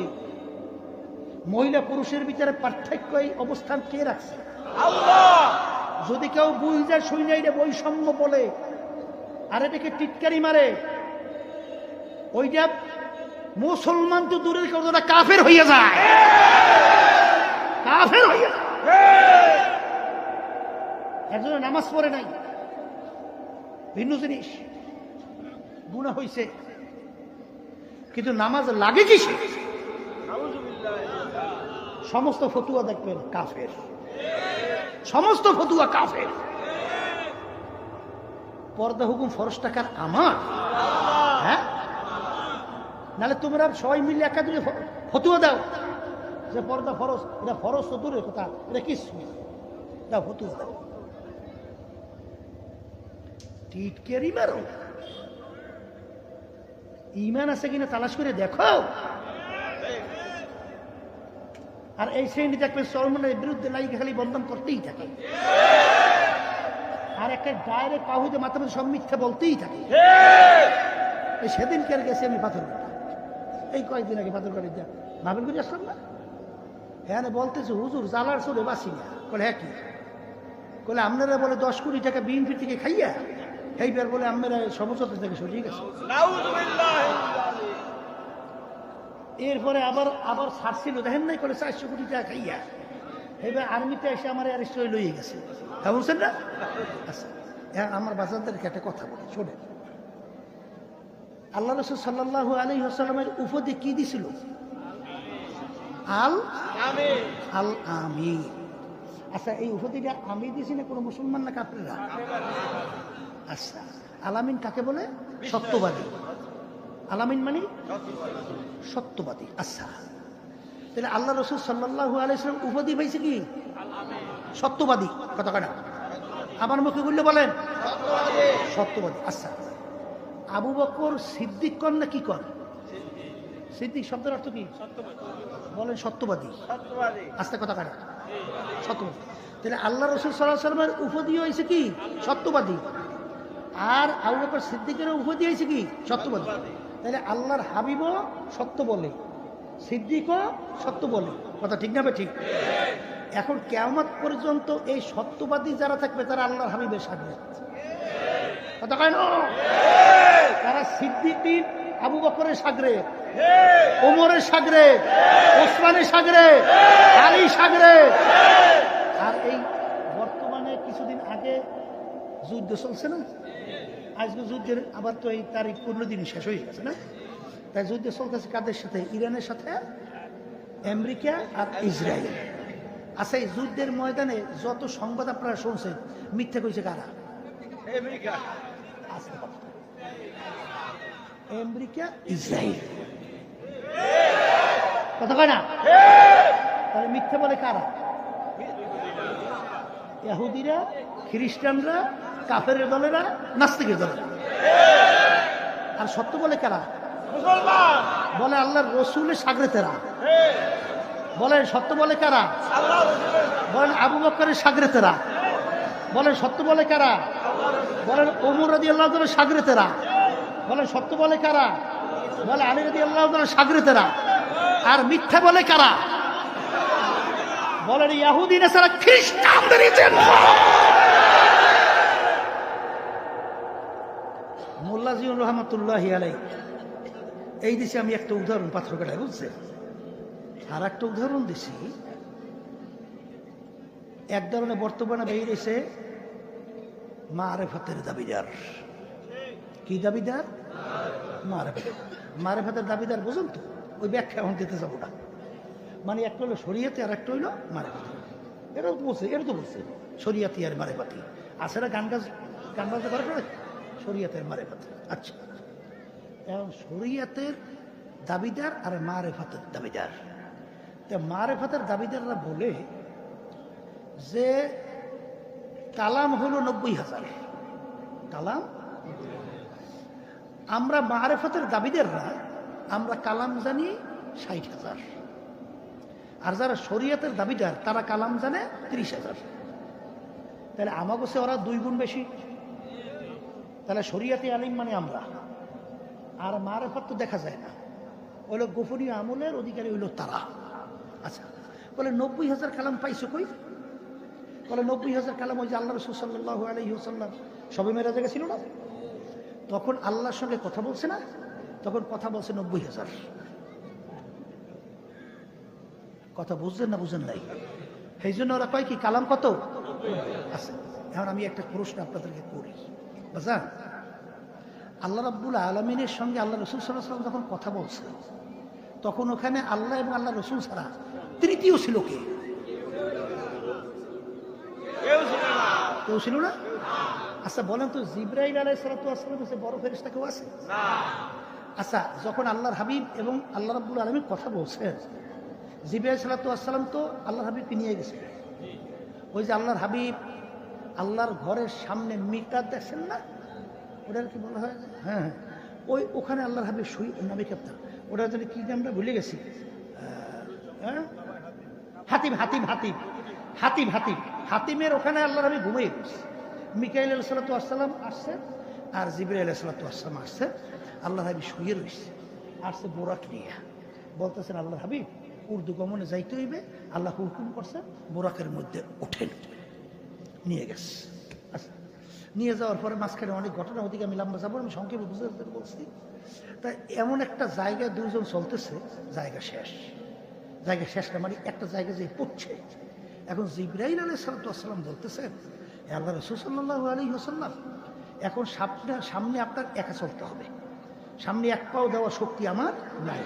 মহিলা পুরুষের ভিতরে পার্থক্য, এই অবস্থান কে রাখছে? আল্লাহ। যদি কেউ বুঝা সই না এটা বৈষম্য বলে আর এটাকে টিটকারি মারে, ওইটা মুসলমান তো দূরের কথা, কাফের হইয়া যায়, কাফের হইয়া যায়। একজন নামাজ পড়ে নাই, ভিন্ন জিনিস, গুনাহ হইছে, কিন্তু নামাজ লাগে কিসে? সমস্ত ফতুয়া দেখবেন কাফের, সমস্ত ফতুয়া কাফের। পর্দা হুকুম ফরজ টাকার আমার, হ্যাঁ? নাহলে তোমরা সবাই মিলে একা দিলে ফতুয়া দাও যে পর্দা ফরজ, এটা ফরজ তো দূরের কথা, এটা কিছু দাও, ফতুয়া দাও। টিটকেরি মারো, ইমান আছে কিনা তালাশ করে দেখো। আর এই শ্রেণী দেখবেন চরমনের বিরুদ্ধে লাইকে খালি বন্ধন করতেই থাকে, আর একটা ডাইরেক্ট কাহুতে মাথা মাথা সব মিথ্যা বলতেই থাকে। সেদিন কে গেছি আমি পাথর, এই কয়েকদিন আগে পাথর কাটি যা ভাবেন করে আসলাম না, হ্যাঁ বলতেছে হুজুর জ্বালার চলে বাসি না। বলে হ্যাঁ কি? বলে আপনারা বলে 10 কোটি টাকা বিএনপি থেকে খাইয়া, এইবার বলে আমরা সমঝোতা থেকে সরিয়ে গেছে। এরপরে আবার আবার ছাড়ছিল, দেখেন নাই করে 400 কোটি টাকা খাইয়া, এইবার আর্মিতে এসে আমার অ্যারেস্ট হয়ে লইয়ে গেছে। হ্যাঁ বলছেন না? আচ্ছা, হ্যাঁ আমার বাজারদেরকে একটা কথা বলি, শোনে। আল্লাহ রাসূল সাল্লাল্লাহু আলাইহি ওয়াসাল্লামের উপাধি কি দিছিল? আল আমিন, আল আমিন। আচ্ছা, এই উপাধিটা আমি দিছি না কোনো মুসলমান না কাফেররা? আচ্ছা, আলামিন কাকে বলে? সত্যবাদী। আলামিন মানে সত্যবাদী। আচ্ছা, তাহলে আল্লাহ রাসূল সাল্লাল্লাহু আলাইহি ওয়াসাল্লাম উপাধি পাইছে কি? সত্যবাদী। কথা কাটা আমার মুখে বললে বলেন সত্যবাদী। আচ্ছা, আবু বকর সিদ্দিক কর না কি কর? সিদ্দিক শব্দের অর্থ কি? বলেন সত্যবাদী। আস্তে কথা কাটা, সত্যবাদী। তাহলে আল্লাহ রাসূল সাল্লাল্লাহু আলাইহি ওয়াসাল্লামের উপাধি হয়েছে কি? সত্যবাদী। আর আবু বকর সিদ্দিকের উপাধি হয়েছে কি সত্যবাদী। তাহলে আল্লাহর হাবিবও সত্য বলে, সিদ্দিকও সত্য বলে, কথা ঠিক না? ঠিক। এখন কিয়ামত পর্যন্ত এই সত্যবাদী যারা থাকবে তারা আল্লাহর হাবিবের সাগরে, কথা কয় না? তারা সিদ্দিকী আবু বকরের সাগরে, ওমরের সাগরে, ওসমানের সাগরে, আলীর সাগরে। আর এই বর্তমানে কিছুদিন আগে যুদ্ধ চলছে না, আজকে যুদ্ধের আবার তো এই তারিখ 15 দিন শেষ হয়ে গেছে না? তাই যুদ্ধ চলতেছে কাদের সাথে? ইরানের সাথে, আমেরিকা আর ইসরায়েল। আচ্ছা, এই যুদ্ধের ময়দানে যত সংবাদ আপনারা শুনছেন, মিথ্যা কইছে কারা? আমেরিকা, আমেরিকা, ইসরায়েল, কথা কয় না? তাহলে মিথ্যা বলে কারা? ইহুদিরা, খ্রিস্টানরা, কাফেরের দলেরা, নাস্তিকের দলেরা। আর সত্য বলে কারা? মুসলমান। বলে আল্লাহর রসুলের সাগরেতেরা। বলেন সত্য বলে কারা? বলেন আবু বকরের সাগরেতেরা। বলেন সত্য বলে কারা? বলেন ওমর রাদিয়াল্লাহু তাআলার সাগরেতেরা। বলেন সত্য বলে কারা? বলে আলী রাদিয়াল্লাহু তাআলার সাগরেতেরা। আর মিথ্যা বলে কারা? বলেন ইহুদি নাসারা খ্রিস্টানদের এজেন্ট। মোল্লা জিয়াউর রহমাতুল্লাহি আলাইহি এই দিছে আমি একটা উদাহরণ পাথরঘাটায়, বুঝছেন? আর একটা উদাহরণ দিছি, এক ধরনের বর্তমানে বেরিয়েছে মারেফাতের দাবিদার। কি দাবিদার? মারেফাত। মারেফাতের দাবিদার বুঝুন তো, ওই ব্যাখ্যা এখন দিতে যাবো না। মানে একটা হলো শরীয়তে আর একটা হইলো মারেফাতি। এটাও তো বলছে, এটা তো বলছে শরীয়তি আর মারেফাতি। আছে না গান বাজতে করে করে শরীয়তের মারেফাত। আচ্ছা, এখন শরীয়তের দাবিদার আর মারেফাতের দাবিদার। মারেফাতের দাবিদাররা বলে যে কালাম হলো 90,000 কালাম। আমরা মারেফাতের দাবিদাররা আমরা কালাম জানি 60,000। আর যারা শরীয়তের দাবিদার তারা কালাম জানে 30,000। তাহলে আমাকে ওরা 2 গুণ বেশি। তাহলে শরীয়তে আলিম মানে আমরা, আর মারেফাত তো দেখা যায় না, ওইলো গোপনীয় আমলের অধিকারী হইল তারা। আচ্ছা, বলে 90,000 কালাম পাইছো কই? বলে 90,000 কালাম ওই যে আল্লাহ রাসূল সাল্লাল্লাহু আলাইহি ওয়াসাল্লাম সবে মেরাজে গেছিল না, তখন আল্লাহর সঙ্গে কথা বলছে না, তখন কথা বলছে 90,000। কথা বুঝছেন না বুঝেন নাই? সেই জন্য ওরা কয় কি কালাম কত? আচ্ছা, এখন আমি একটা প্রশ্ন আপনাদেরকে করি। বুঝলেন, আল্লাহ রাব্বুল আলামিনের সঙ্গে আল্লাহ রাসূল সাল্লাল্লাহু আলাইহি ওয়াসাল্লাম যখন কথা বলছে, তখন ওখানে আল্লাহ এবং আল্লাহ রসুল ছাড়া তৃতীয় ছিল কে? কেউ ছিল না। আচ্ছা বলেন তো, জিবরাইল আলাইহিস সালাতু ওয়াস সালাম হচ্ছে বড় ফেরেশতা কেউ আছে? আচ্ছা, যখন আল্লাহর হাবিব এবং আল্লাহ রাব্বুল আলামিন কথা বলছেন, জিবরাইল আলাইহিস সালাতু ওয়াস সালাম তো আল্লাহর হাবিবকে নিয়ে গেছে। ওই যে আল্লাহর হাবিব আল্লাহর ঘরের সামনে মিটার দেখছেন না, ওটার কি বলা হয়? হ্যাঁ, ওই ওখানে আল্লাহর হাবিব শুই নবী কাপ্তান, ওটা যদি কি আমরা ভুলে গেছি, হাতিম হাতিম হাতিম হাতিম হাতিম হাতিমের ওখানে আল্লাহর হাবিব ঘুমিয়ে গেছে। মিকাইল আলাইহিস সালাতু ওয়াস সালাম আসছে আর জিবরাইল আলাইহিস সালাতু ওয়াস সালাম আসছে, আল্লাহর হাবিব শুয়ে রয়েছে, আসছে বোরাক নিয়ে, বলতেছেন আল্লাহর হাবিব উর্দু গমনে যাইতে হইবে, আল্লাহ হুকুম করছেন বোরাকের মধ্যে ওঠেন। নিয়ে গেছে। আচ্ছা, নিয়ে যাওয়ার পরে মাঝখানে অনেক ঘটনা, ওদিকে আমি লম্বা যাবো, আমি সংক্ষেপে বুঝতে বলছি। তা এমন একটা জায়গায় দুইজন চলতেছে, জায়গা শেষ। জায়গা শেষ না মানে একটা জায়গা যে পড়ছে। এখন জিবরাইল আলাইহিস সালাতু ওয়াস সালাম বলতেছেন, আল্লাহ রাসূল সাল্লাল্লাহু আলাইহি ওয়াসাল্লাম, এখন সামনে আপনার একা চলতে হবে, সামনে এক পাও দেওয়ার শক্তি আমার নাই,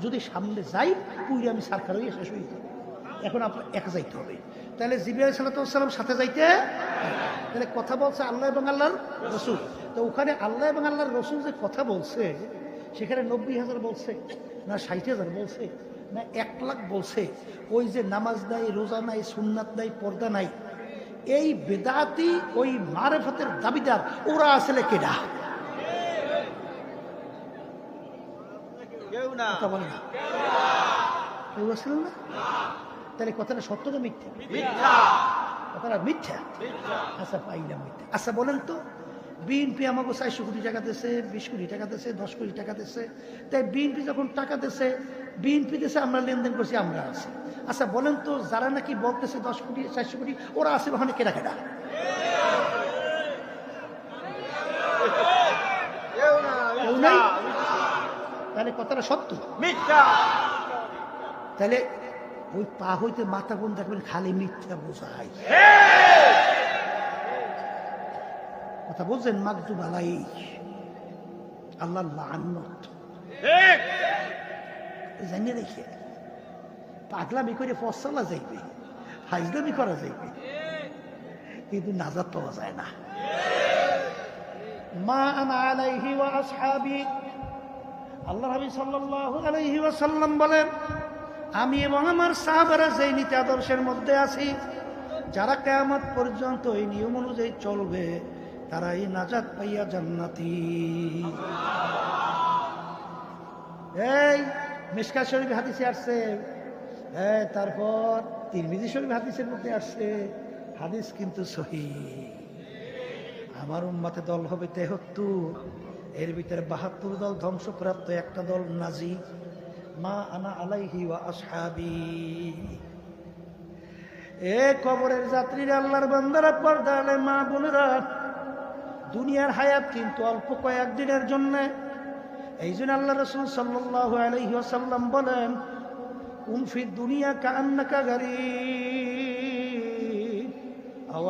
যদি সামনে যাই পুরো আমি সারকার হয়ে শেষ হয়ে যাবো, এখন আপনার একা যাইতে হবে। তাহলে জিবরাইল আলাইহিস সালাতু ওয়াস সালাম সাথে যাইতে, তাহলে কথা বলছে আল্লাহ এবং আল্লাহর রসুল। তো ওখানে আল্লাহ এবং আল্লাহর রসুল যে কথা বলছে, সেখানে 90,000 বলছে না 60,000 বলছে না 1 লাখ বলছে? ওই যে নামাজ নাই, রোজা নাই, সুন্নাত নাই, পর্দা নাই, এই বেদাতি ওই মারেফতের দাবিদার ওরা আসলে কেডা? কেউ না, কথা বলে না, কেউ আসলে না। তাহলে কথাটা সত্য না মিথ্যা? কথাটা মিথ্যা। আচ্ছা, পাইলাম মিথ্যা। আচ্ছা বলেন তো, বিএনপি আমাকে 400 কোটি টাকা দিয়েছে, 20 কোটি টাকা দিয়েছে, 10 কোটি টাকা দিয়েছে। তাই বিএনপি যখন টাকা দিয়েছে, বিএনপি দিয়েছে, আমরা লেনদেন করছি, আমরা আছি। আচ্ছা বলেন তো, যারা নাকি বলতেছে 10 কোটি 400 কোটি, ওরা আছে ওখানে কেডা কেডা? কেউ নাই। তাহলে কথাটা সত্য মিথ্যা? তাহলে ওই পা হইতে মাথা কোন দেখবেন খালি মিথ্যা বোঝায়। কথা বলছেন? মাকদুব আলাই, আল্লাহ লানত। জানিয়ে রেখে পাগলামি করে ফসলা যাইবে, ফাইজলামি করা যাইবে, কিন্তু নাজাত পাওয়া যায় না। মা আনা আলাইহি ওয়া আসহাবি, আল্লাহ নবী সাল্লাল্লাহু আলাইহি ওয়াসাল্লাম বলেন, আমি এবং আমার সাহাবারা যেই নীতি আদর্শের মধ্যে আছি, যারা কিয়ামত পর্যন্ত এই নিয়ম অনুযায়ী চলবে, তারাই নাজাত পাইয়া জান্নাতি। এই মিশকাত শরীফ হাদিসে আসছে, তারপর তিরমিজি শরীফ হাদিসের মধ্যে আসছে, হাদিস কিন্তু সহিহ। আমার উম্মতে দল হবে 73, এর ভিতরে 72 দল ধ্বংসপ্রাপ্ত, একটা দল নাজি। মা আনা আলাইহি ওয়া আসহাবি। এ কবরের যাত্রীরা, আল্লাহর বান্দারা, পর্দা আলে মা বোনেরা, দুনিয়ার হায়াত কিন্তু অল্প কয়েকদিনের জন্য। এই জন্য আল্লাহ রাসূল সাল্লাল্লাহু আলাইহি ওয়াসাল্লাম বলেন, কুন ফি দুনিয়া কাআন্নাকা গারীব আও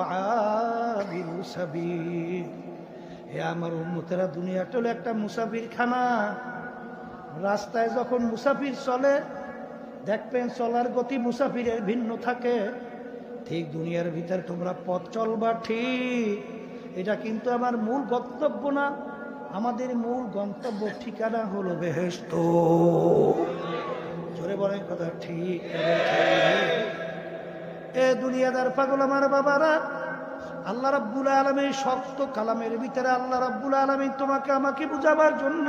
আবিরু সাবিল। হে আমার উম্মতেরা, দুনিয়াটা হলো একটা মুসাফির খানা। রাস্তায় যখন মুসাফির চলে, দেখবেন চলার গতি মুসাফিরের ভিন্ন থাকে। ঠিক দুনিয়ার ভিতরে তোমরা পথ চলবা ঠিক, এটা কিন্তু আমার মূল গন্তব্য না। আমাদের মূল গন্তব্য ঠিকানা হলো বেহেশত। জোরে বলেন কথা ঠিক? এ দুনিয়াদার পাগল আমার বাবারা, আল্লাহ রাব্বুল আলামিন শক্ত কালামের ভিতরে আল্লাহ রাব্বুল আলামিন তোমাকে আমাকে বুঝাবার জন্য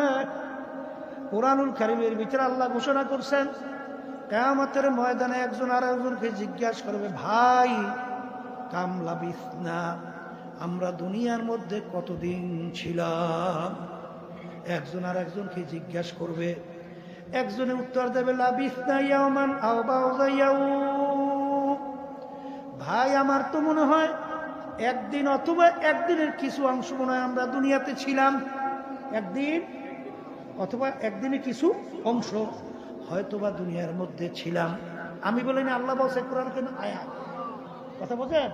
কুরআনুল কারীমের ভিতরে আল্লাহ ঘোষণা করছেন, কিয়ামতের ময়দানে একজন আর একজনকে জিজ্ঞাসা করবে, ভাই কাম লাবিসনা, আমরা দুনিয়ার মধ্যে কতদিন ছিলাম? একজন আর একজনকে জিজ্ঞাসা করবে। একজনে উত্তর দেবে, লাবিসনা ইয়াওমান আও বা'যা ইয়াওম। ভাই আমার তো মনে হয় একদিন অথবা একদিনের কিছু অংশ মনে হয় আমরা দুনিয়াতে ছিলাম। একদিন অথবা একদিনের কিছু অংশ হয়তোবা দুনিয়ার মধ্যে ছিলাম। আমি বলি না, আল্লাহ বলছে কোরআন কেন আয়াত। কথা বলছেন?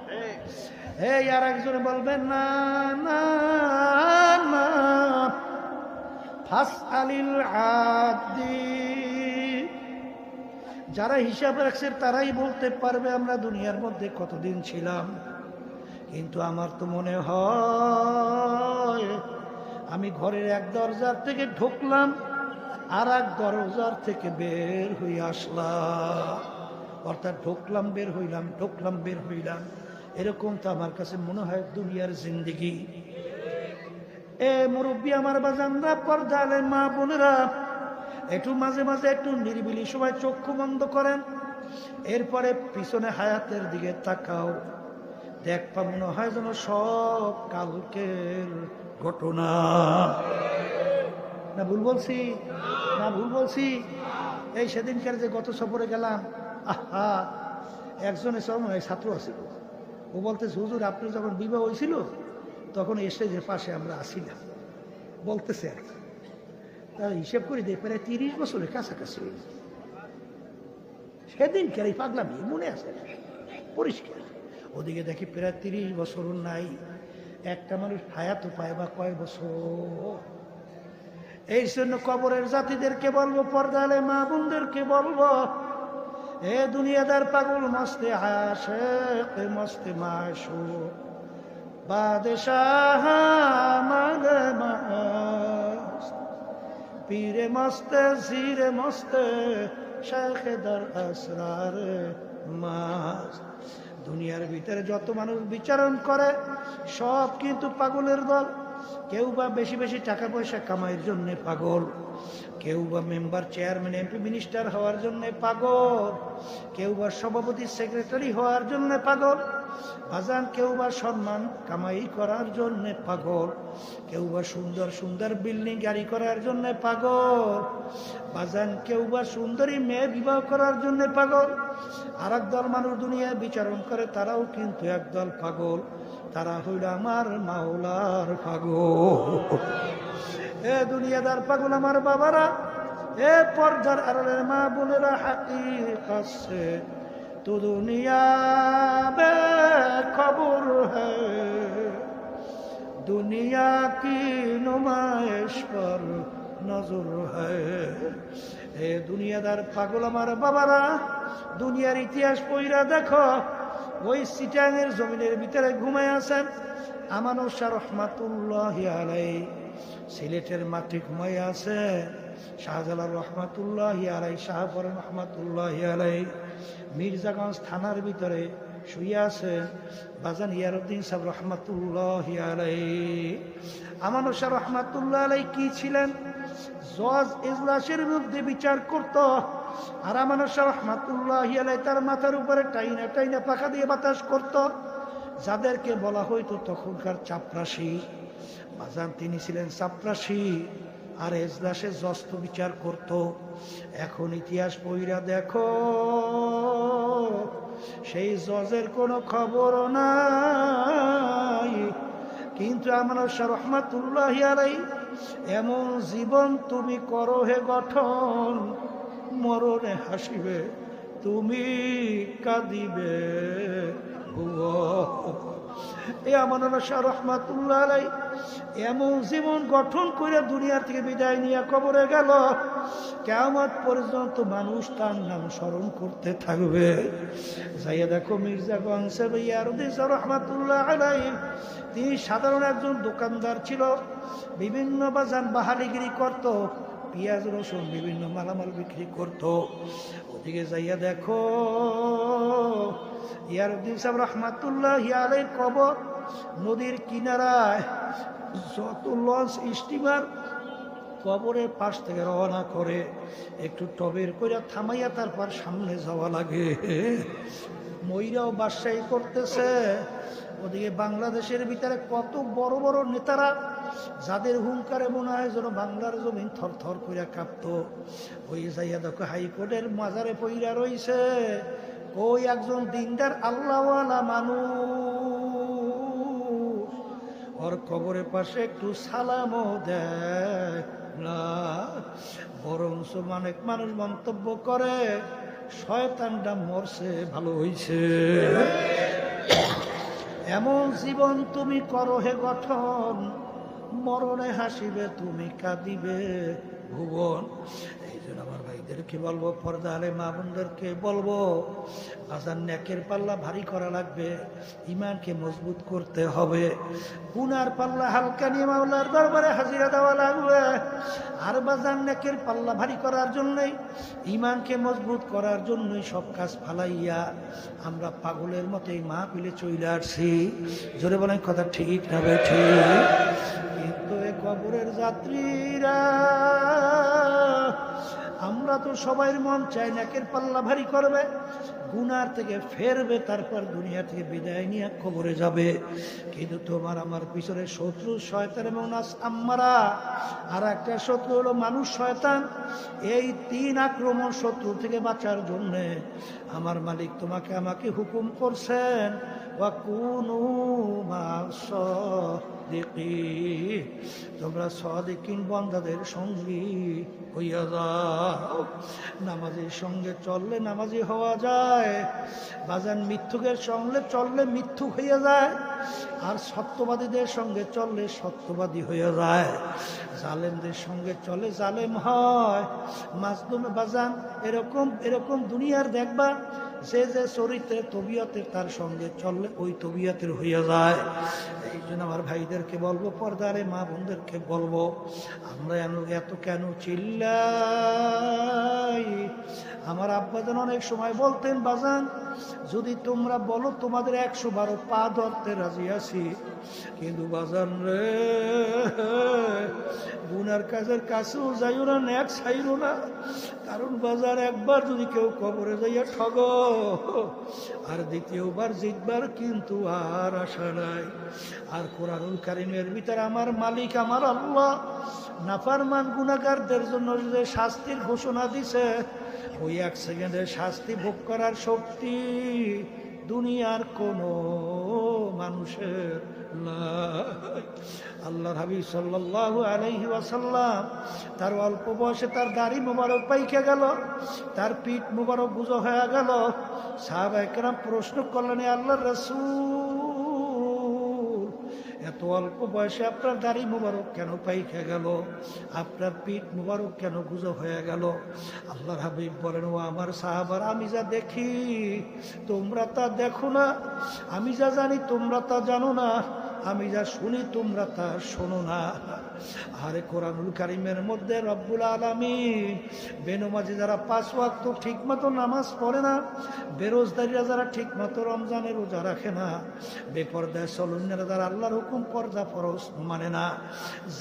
এই আর একজনে বলবেন, না না না, ফাসআলিল আদি। যারা হিসাব রাখছে তারাই বলতে পারবে আমরা দুনিয়ার মধ্যে কতদিন ছিলাম। কিন্তু আমার তো মনে হয় আমি ঘরের এক দরজার থেকে ঢুকলাম, আর এক দরজার থেকে বের হয়ে আসলাম। অর্থাৎ ঢুকলাম বের হইলাম, ঢুকলাম বের হইলাম, এরকম তো আমার কাছে মনে হয় দুনিয়ার জিন্দেগি। এ মুরব্বী আমার বাজানরা, পর্দা আলে মা বোনেরা, একটু মাঝে মাঝে একটু নিরিবিলি সময় চক্ষু বন্ধ করেন, এরপরে পিছনে হায়াতের দিকে তাকাও। দেখবা মনে হয় যেন সব কালকের ঘটনা। না ভুল বলছি? না ভুল বলছি? এই সেদিনকার যে গত সফরে গেলাম, আহা, একজনের সময় ছাত্র আছিল, ও বলতেছে, হুজুর আপনি যখন বিবাহ হয়েছিল তখন স্টেজের পাশে আমরা আসিলাম। বলতেছে আর কি, তার হিসেব করে দিয়ে প্রায় 30 বছরের কাছাকাছি। সেদিনকার এই পাগলামি মনে আছে পরিষ্কার। ওদিকে দেখি প্রায় 30 বছরও নাই। একটা মানুষ হায়াত পায় বা কয় বছর? এই জন্য কবরের জাতিদেরকে বলবো, পর্দা আলে মা বোনদেরকে বলবো, এ দুনিয়াদার পাগল মস্তে আশিক মস্তে মাশুক বাদশাহ মাগে মাস্ত পীরে মস্তে জিরে মস্তে শেখ দর আসরার মাস্ত। দুনিয়ার ভিতরে যত মানুষ বিচারণ করে সব কিন্তু পাগলের দল। কেউ বা বেশি বেশি টাকা পয়সা কামাইয়ের জন্য পাগল, কেউ বা মেম্বার চেয়ারম্যান এমপি মিনিস্টার হওয়ার জন্য পাগল, কেউ বা সভাপতি সেক্রেটারি হওয়ার জন্য পাগল, বাজান কেউ বা সম্মান কামাই করার জন্য পাগল, কেউ বা সুন্দর সুন্দর বিল্ডিং গাড়ি করার জন্য পাগল, বাজান কেউ বা সুন্দরী মেয়ে বিবাহ করার জন্য পাগল। আর একদল মানুষ দুনিয়ায় বিচরণ করে, তারাও কিন্তু একদল পাগল, তারা হইল আমার মাওলার পাগল। এ দুনিয়াদার পাগল আমার বাবারা, এ পর্দার আড়ালের মা বোনেরা, হাকিকত আছে তো দুনিয়া বে খবর হ্যায়, দুনিয়া কি নুমাইশ পর নজর হ্যায়। এ দুনিয়াদার পাগল আমার বাবারা, দুনিয়ার ইতিহাস পইরা দেখো, ওই চিটাঙের জমিনের ভিতরে ঘুমায় আছেন আমানুর শাহ রহমাতুল্লাহি আলাইহি, সিলেটের মাটি ঘুমায় আছে শাহজালাল রহমাতুল্লাহি আলাইহি, শাহপরান রহমাতুল্লাহি আলাইহি, মির্জাগঞ্জ থানার ভিতরে শুয়ে আছে বাজান ইয়ারউদ্দিন সাহেব রহমাতুল্লাহি আলাইহি। আমানুর শাহ রহমাতুল্লাহ আলাইহি কি ছিলেন? জজ ইজলাসের মধ্যে বিচার করত, আর আমানুর শাহ রহমাতুল্লাহি আলাইহি তার মাথার উপরে টাইনা টাইনা পাখা দিয়ে বাতাস করত, যাদেরকে বলা হইতো তখনকার চাপরাশি। বাজান তিনি ছিলেন চাপরাশি, আর এজলাসে জজ তো বিচার করত। এখন ইতিহাস পইরা দেখো, সেই জজের কোনো খবর নাই। কিন্তু আমানুর শাহ রহমাতুল্লাহি আলাইহি এমন জীবন তুমি করো হে গঠন, মরণে হাসিবে তুমি কাঁদিবে এই আমানুর শাহ রহমাতুল্লাহ আলাইহি এমন জীবন গঠন করে দুনিয়া থেকে বিদায় নিয়ে কবরে গেল। কিয়ামত পর্যন্ত মানুষ তার নাম স্মরণ করতে থাকবে। যাইয়া দেখো মির্জাগঞ্জ ইয়ারউদ্দিন রহমাতুল্লাহ আলাইহি, তিনি সাধারণ একজন দোকানদার ছিল, বিভিন্ন বাজার বাহালিগিরি করত, পেঁয়াজ রসুন বিভিন্ন মালামাল বিক্রি করত। ওদিকে যাইয়া দেখো ইয়ারউদ্দিন সাহেব রহমাতুল্লাহি আলাইহির কবর, নদীর কিনারায় যত লঞ্চ স্টিমার কবরের পাশ থেকে রওনা করে একটু টবের করে থামাইয়া তারপর সামনে যাওয়া লাগে। ময়রাও বাদশাহী করতেছে। ওদিকে বাংলাদেশের ভিতরে কত বড় বড় নেতারা, যাদের হুঙ্কারে মনে হয় যেন বাংলার জমিন থর থর করে কাঁপত, ওই যাইয়া দেখো হাইকোর্টের মাজারে পইরা রইছে। ওই একজন দিনদার আল্লাহওয়ালা মানুষ, ওর কবরের পাশে একটু সালামও দেয় না, বরঞ্চ অনেক মানুষ মন্তব্য করে শয়তানটা মরছে ভালো হইছে। এমন জীবন তুমি করো হে গঠন, মরণে হাসিবে তুমি কাঁদিবে ভুবন। এই জন্য আমার ভাইদেরকে বলবো, পর্দা আলে মা বোনদেরকে বলবো, আজান নেকের পাল্লা ভারী করা লাগবে, ইমানকে মজবুত করতে হবে, গুনার পাল্লা হালকা নিয়ে মাওলার দরবারে হাজিরা দেওয়া লাগবে। আর বাজান নেকের পাল্লা ভারী করার জন্যই, ইমানকে মজবুত করার জন্যই সব কাজ ফালাইয়া আমরা পাগলের মতো এই মাহফিলে চলে আসছি। জোরে বলেন কথা ঠিক না ঠিক? কিন্তু এ কবরের যাত্রীরা, আমরা তো সবাই মন চাই নেকের পাল্লা ভারী করবে, গুনার থেকে ফেরবে, তারপর দুনিয়া থেকে বিদায় নিয়ে কবরে যাবে। কিন্তু তোমার আমার পিছনে শত্রু শয়তান এবং নাস আম্মারা, আর একটা শত্রু হলো মানুষ শয়তান। এই তিন আক্রমণ শত্রু থেকে বাঁচার জন্য আমার মালিক তোমাকে আমাকে হুকুম করছেন, ওয়াকুনু মা'আস-সাদিকিন, তোমরা সাদিকিন বান্দাদের সঙ্গী হইয়া যাও। নামাজের সঙ্গে চললে নামাজি হওয়া যায়, বাজান মিথ্যুকের সঙ্গে চললে মিথ্যুক হইয়া যায়, আর সত্যবাদীদের সঙ্গে চললে সত্যবাদী হইয়া যায়, জালেমদের সঙ্গে চলে জালেম হয়। মাজলুমে বাজান এরকম এরকম দুনিয়ার দেখবা, যে যে চরিত্রের তবিয়তের তার সঙ্গে চললে ওই তবিয়তের হইয়া যায়। এই জন্য আমার ভাইদেরকে বলবো, পর্দারে মা বোনদেরকে বলবো, আমরা এত কেন চিল্লাই? আমার আব্বাজান অনেক সময় বলতেন, বাজান যদি তোমরা বলো তোমাদের 112 পা ধরতে রাজি আছি, কিন্তু বাজান রে গুনার কাজের কাছেও যাইও না, নেক ছাইরো না। কারণ বাজার একবার যদি কেউ কবরে যাইয়া ঠগ, আর দ্বিতীয়বার জিতবার কিন্তু আর আশা নাই। আর কোরআনুল কারীমের ভিতরে আমার মালিক আমার আল্লাহ নাফরমান গুনাহগারদের জন্য যে শাস্তির ঘোষণা দিছে, ওই 1 সেকেন্ডের শাস্তি ভোগ করার শক্তি দুনিয়ার কোনো মানুষের নাই। আল্লাহর হাবিব সাল্লাল্লাহু আলাইহি ওয়াসাল্লাম তার অল্প বয়সে তার দাড়ি মুবারক পাইকে গেল, তার পিঠ মুবারক গুজো হয়ে গেল। সাহাবায়ে কেরাম প্রশ্ন করলেন, আল্লাহর রাসূল এত অল্প বয়সে আপনার দাড়ি মুবারক কেন পাইকে গেল, আপনার পিঠ মুবারক কেন গুজো হয়ে গেল? আল্লাহর হাবিব বলেন, ও আমার সাহাবারা, আমি যা দেখি তোমরা তা দেখো না, আমি যা জানি তোমরা তা জানো না, আমি যা শুনি তোমরা তা শোনো না। আরে কোরআনুল কারীমের মধ্যে রব্বুল আলামিন বেনমাজি যারা 5 ওয়াক্ত ঠিকমতো নামাজ পড়ে না, বেরোজগারীরা যারা ঠিকমতো রমজানের রোজা রাখে না, বেপরদায় চলুনেরা যারা আল্লাহর হুকুম পর্দা ফরজ মানে না,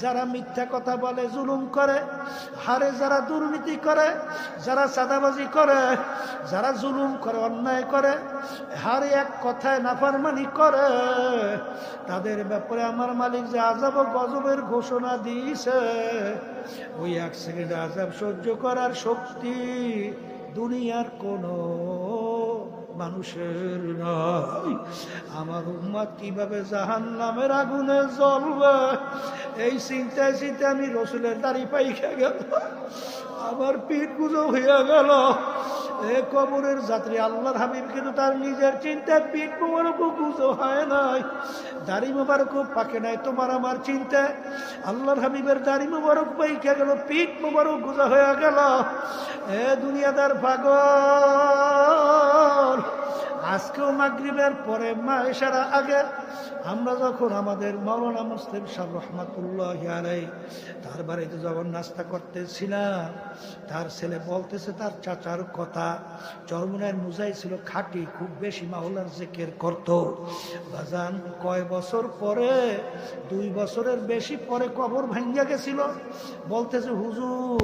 যারা মিথ্যা কথা বলে, জুলুম করে, হারে যারা দুর্নীতি করে, যারা চাঁদাবাজি করে, যারা জুলুম করে, অন্যায় করে, হারে এক কথায় নাফরমানি করে, তাদের ব্যাপারে আমার মালিক যে আযাব ও গজবের ঘোষণা দিয়েছে, ওই 1 সেকেন্ড আযাব সহ্য করার শক্তি দুনিয়ার কোনো মানুষের নাই। আমার উম্মত কিভাবে জাহান্নামের আগুনে জ্বলবে, এই চিন্তায় চিন্তায় আমি রসুলের দাড়ি পাইখা গেল, আমার পিঠ গুজো হইয়া গেল। এ কবরের যাত্রী আল্লাহর হাবিব কিন্তু তার নিজের চিন্তায় পিঠ মোবারকও গুজো হয় নাই, দাড়ি মোবারকও পাকে নাই। তোমার আমার চিন্তায় আল্লাহর হাবিবের দাড়ি মোবারক পাইখা গেল, পিঠ মোবারক গুজো হয়ে গেল। এ দুনিয়াদার পাগল, আজকেও মাগরিবের পরে এশার আগে আমরা যখন আমাদের মাওলানা মুসলিম সাহেব রহমাতুল্লাহি আলাইহি তার বাড়িতে যখন নাস্তা করতেছিলাম, তার ছেলে বলতেছে তার চাচার কথা, চরমনের মুজাই ছিল খাঁটি, খুব বেশি মাওলার জিকির করত। বাজান কয় বছর পরে, 2 বছরের বেশি পরে কবর ভাঙ্গা গেছিল। বলতেছে, হুজুর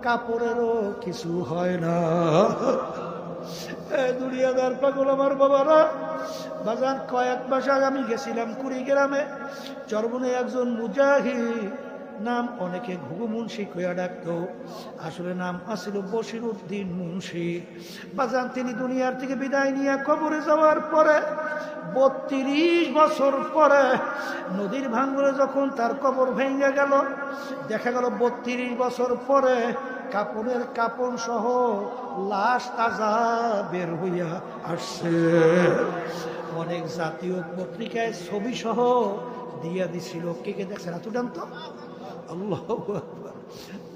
কাপড়েরও কিছু হয় না। দুনিয়াদার পাগল আমার বাবারা, বাজান কয়েক মাস আগে আমি গেছিলাম কুড়িগ্রামে। চরমনে একজন মুজাহিদ, নাম অনেকে ঘুঘু মুন্সি কইয়া ডাকতো, আসলে নাম আছিল বশির উদ্দিন মুন্সি। বাজান তিনি দুনিয়ার থেকে বিদায় নিয়ে কবরে যাওয়ার পরে 32 বছর পরে নদীর ভাঙ্গরে যখন তার কবর ভেঙে গেল, দেখা গেল 32 বছর পরে কাপড়ের কাপড় সহ লাশ তাজা বের হইয়া আসছে। অনেক জাতীয় পত্রিকায় ছবি সহ দিয়া দিছিল। কে কে দেখছেন এত জানত? আল্লাহু আকবার।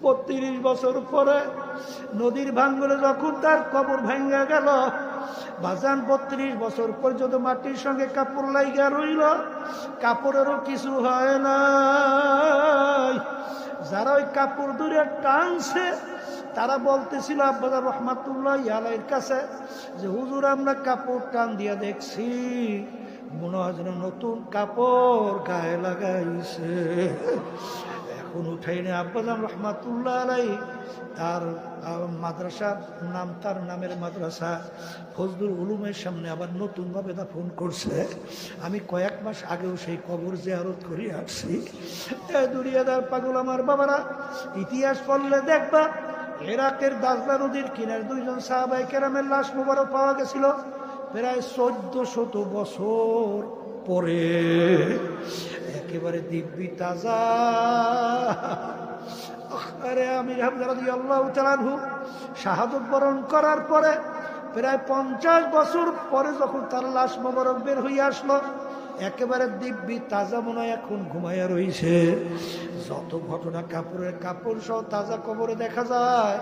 32 বছর পরে নদীর ভাঙ্গরে যখন তার কবর ভেঙে গেল, বাজান 32 বছর পর্যন্ত মাটির সঙ্গে কাপড় লাইগা রইল, কাপড়েরও কিছু হয় নাই। যারা ওই কাপড় ধরে টানছে তারা বলতেছিল আব্বাদা রহমাতুল্লাহি আলাইহির কাছে যে, হুজুর আমরা কাপড় টান দিয়া দেখছি, মনে হয় যেন নতুন কাপড় গায়ে লাগাইছে। এখন উঠাইনে আব্বাদা রহমাতুল্লাহ আলাইহি তার মাদ্রাসার নাম, তার নামের মাদ্রাসা ফজলুল উলুমের সামনে আবার নতুনভাবে দাফন করছে। আমি কয়েক মাস আগেও সেই কবর জিয়ারত করে আসছি। দুনিয়াদার পাগল আমার বাবারা, ইতিহাস পড়লে দেখবা ইরাকের দাজলা নদীর কিনারে 2 জন সাহাবায়ে কেরামের লাশ মোবারক পাওয়া গেছিল প্রায় 1400 বছর পরে, একেবারে দিব্যি তাজা। আরে আমির হামজা রাদিয়াল্লাহু তাআলা আনহু শাহাদাত বরণ করার পরে প্রায় 50 বছর পরে যখন তার লাশ মোবারক বের হয়ে আসলো, একেবারে দিব্যি তাজা মনে হয় এখন ঘুমাইয়া রইছে। যত ঘটনা কাপড়ের কাপড় সহ তাজা কবরে দেখা যায়,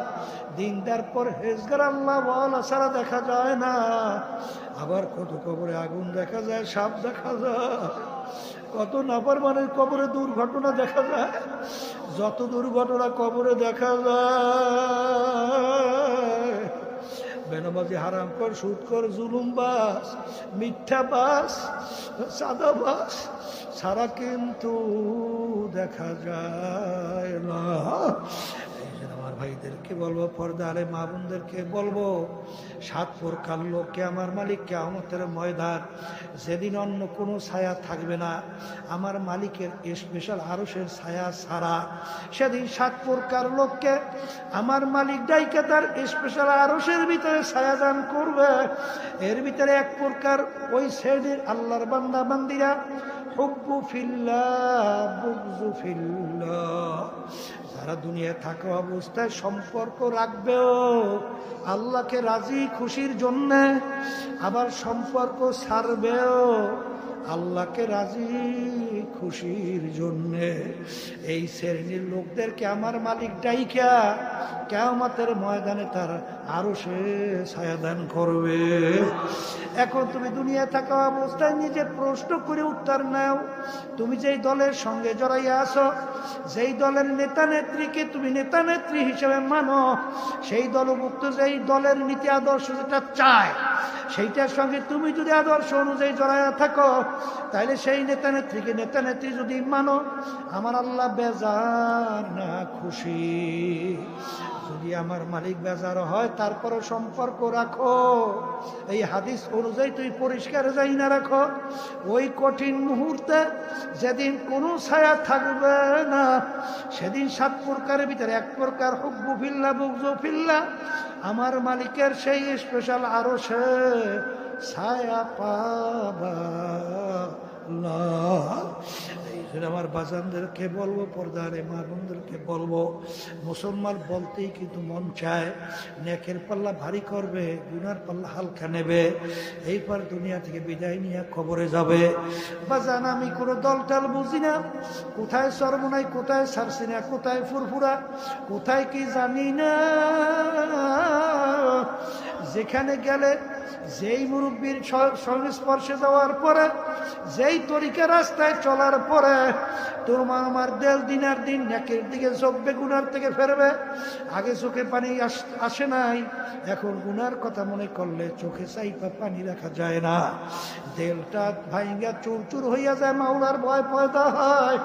দিনদার পর হেজগার আল্লাহ ওয়ালা ছাড়া দেখা যায় না। আবার কত কবরে আগুন দেখা যায়, সাপ দেখা যায়, কত নাফরমানের কবরে দুর্ঘটনা দেখা যায়। যত দুর্ঘটনা কবরে দেখা যায়, বেনামাজি, হারামখোর, সুদখোর, জুলুমবাজ, মিথ্যাবাজ, সাদাবাজ সারা কিন্তু দেখা যায় না। এই জন্য আমার ভাইদেরকে বলবো, পর্দারে মা বোনদেরকে বলবো, 7 প্রকার লোককে আমার মালিক কিয়ামতের ময়দান, যেদিন অন্য কোনো ছায়া থাকবে না আমার মালিকের স্পেশাল আরশের ছায়া ছাড়া, সেদিন 7 প্রকার লোককে আমার মালিক ডাইকে তার স্পেশাল আরশের ভিতরে ছায়া দান করবে। এর ভিতরে 1 প্রকার ওই শ্রেণীর আল্লাহর বান্দা বান্দিরা, হুব্বু ফিল্লাহ বুগযু ফিল্লাহ, যারা দুনিয়ায় থাকা অবস্থায় সম্পর্ক রাখবেও আল্লাহকে রাজি খুশির জন্য, আবার সম্পর্ক ছাড়বেও আল্লাহকে রাজি খুশির জন্য। এই শ্রেণীর লোকদেরকে আমার মালিক ডাইকা কিয়ামতের ময়দানে তার আরশে ছায়া দান করবে। এখন তুমি দুনিয়ায় থাকা অবস্থায় নিজে প্রশ্ন করে উত্তর নাও, তুমি যেই দলের সঙ্গে জড়াইয়া আছো, যেই দলের নেতা নেত্রীকে তুমি নেতা নেত্রী হিসেবে মানো, সেই দলভুক্ত যেই দলের নীতি আদর্শ যেটা চায়, সেইটার সঙ্গে তুমি যদি আদর্শ অনুযায়ী জড়াইয়া থাকো, তাইলে সেই নেতা নেত্রীকে নেতা নেত্রী যদি মানো, আমার আল্লাহ বেজার না খুশি? যদি আমার মালিক বেজার হয় তারপরও সম্পর্ক রাখো, এই হাদিস অনুযায়ী তুই পরিষ্কার যাই না রাখো, ওই কঠিন মুহূর্তে যেদিন কোনো ছায়া থাকবে না, সেদিন 7 প্রকারের ভিতরে 1 প্রকার হুব্বু ফিল্লাহ বুগযু ফিল্লাহ, আমার মালিকের সেই স্পেশাল আরশে ছায়া পাবা না। এই জন্য আমার বাজানদেরকে বলবো, পর্দারে মা বোনদেরকে বলবো, মুসলমান বলতেই কিন্তু মন চায় নেকের পাল্লা ভারী করবে, গুনার পাল্লা হালকা নেবে, এইবার দুনিয়া থেকে বিদায় নিয়ে কবরে যাবে। বাজান, আমি কোনো দলটাল বুঝি না, কোথায় সর্বনাই, কোথায় সারসিনা, কোথায় ফুরফুরা, কোথায় কি জানি না। যেখানে গেলে যেই মুরব্বীর সংস্পর্শে যাওয়ার পরে, যেই তরিকা রাস্তায় চলার পরে তোমার আমার দেল দিনার দিন নেকের দিকে ঝোঁকবে, গুনার থেকে ফেরবে। আগে চোখে পানি আসে নাই, এখন গুনার কথা মনে করলে চোখে চাইপা পানি রাখা যায় না, দেলটা ভাইঙ্গা চুরচুর হইয়া যায়, মাওলার ভয় পয়দা হয়।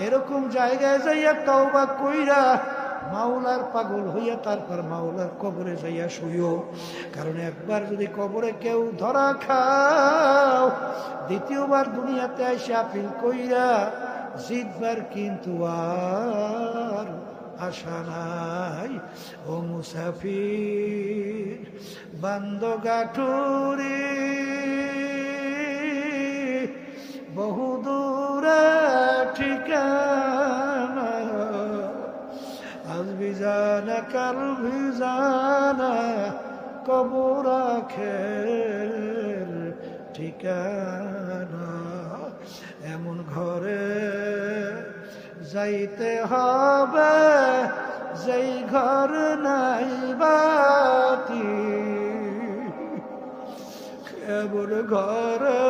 এরকম জায়গায় যাইয়া তওবা কইরা মাওলার পাগল হইয়া তারপর মাওলার কবরে যাইয়া শুইও। কারণ একবার যদি কবরে কেউ ধরা খাও, দ্বিতীয়বার দুনিয়াতে এসে আপিল কইরা জিতবার কিন্তু আর আশা নাই। ও মুসাফির বান্দগাঠুরি বহুদূরে ঠিকানা, আজ বিজানা কাল বিজানা কবর আখের ঠিকানা। এমন ঘরে যাইতে হবে যেই ঘর নাই বাতি, এমন ঘরে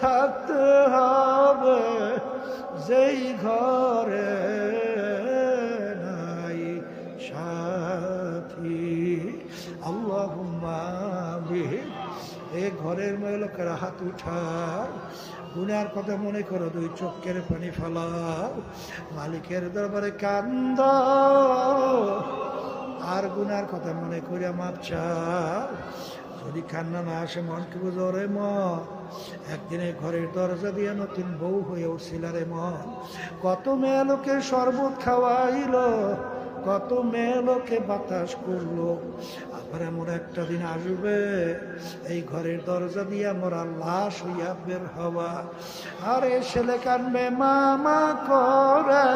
থাকতে হবে যেই ঘরে নাই সাথী। আল্লাহুম্মা আমিন। এই ঘরের লোকেরা হাত উঠাও, গুনার কথা মনে করো, 2 চোখের পানি ফেলাও, মালিকের দরবারে কান্দ, আর গুনার কথা মনে করে মাপ চাও। যদি কান্না না আসে মনকে বুঝো, রে মন একদিনে ঘরের দরজা দিয়ে নতুন বউ হয়ে উঠছিল রে মন। কত মেয়ে লোকে শরবত খাওয়াইল, কত মেয়ে লোকে বাতাস করলো, আবার এমন একটা দিন আসবে এই ঘরের দরজা দিয়ে মোরা লাশ হইয়া বের হওয়া। আরে ছেলে কানবে মামা করে,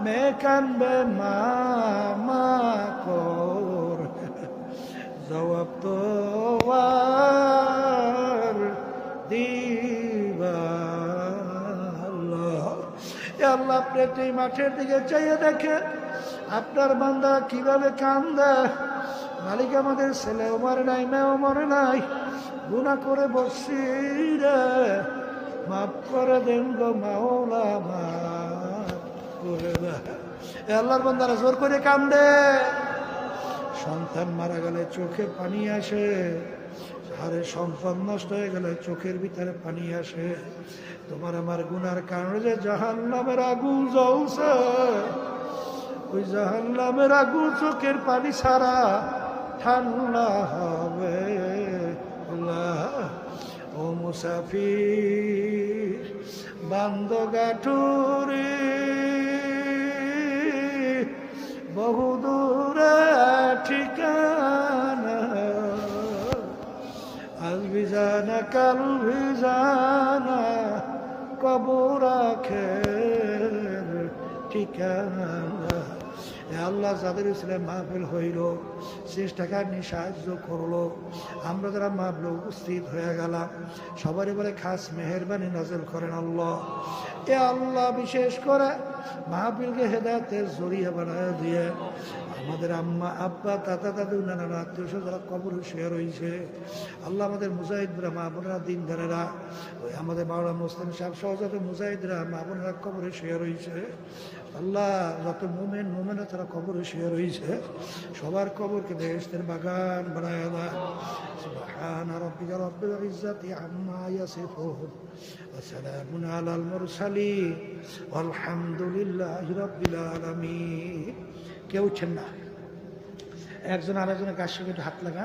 মেয়ে কানবে মামা করে, জবাব তো আর দিবা এ আল্লাহ আপনি এই মাঠের দিকে চাইয়ে দেখেন আপনার বান্দা কিভাবে কান্দে। মালিক আমাদের ছেলেও মরে নাই, মেয়েও মরে নাই, গুনাহ করে বসছি রে, মাফ করে দেন গো মাওলা, মাফ করে দেন। এ আল্লাহর বান্দারা জোর করে কান্দে। সন্তান মারা গেলে চোখে পানি আসে, আরে সম্পদ নষ্ট হয়ে গেলে চোখের ভিতরে পানি আসে। তোমার আমার গুনার কারণে যে জাহান্নামের আগুন জ্বলছে, ওই জাহান্নামের আগুন চোখের পানি ছাড়া ঠান্ডা হবে না। ও মুসাফির বান্দগাঠুরি বহুদূরে ঠিকানা, আজ বিজানা কাল বিজানা কবর আখের ঠিকানা। আল্লাহ যাদের ইসলাম মাহফিল হইল, চেষ্টাকার নিয়ে সাহায্য করলো, আমরা যারা মাহফিলে উপস্থিত হয়ে গেলাম, সবারই বলে খাস মেহেরবানি নাযিল করেন আল্লাহ। এ আল্লাহ বিশেষ করে মাহফিলকে হেদায়েতের জরিয়া বানায় দিয়ে আমাদের আম্মা আব্বা দাদা দাদু নানারা আত্মীয় স্বজনরা কবর শুয়ে রয়েছে। আল্লাহ আমাদের মুজাহিদরা মা বোনেরা দিনদারেরা, ওই আমাদের মাওলানা মুসলিম সাহেব সহ যত মুজাহিদরা মা বোনেরা কবরে শুয়ে রয়েছে। আল্লাহ যত মুমিন মুমিনা তারা কবরে শুয়ে রয়েছে, সবার কবরকে বেহেশতের বাগান বানায় দাও। সুবহানা রাব্বিকা রাব্বিল ইজ্জাতি আম্মা ইয়াসিফুন ওয়া সালামুন আলাল মুরসালিন ওয়ালহামদুলিল্লাহি রাব্বিল আলামিন। কেউ উঠছেন না, একজন আরেকজনের কাছে একটু হাত লাগা।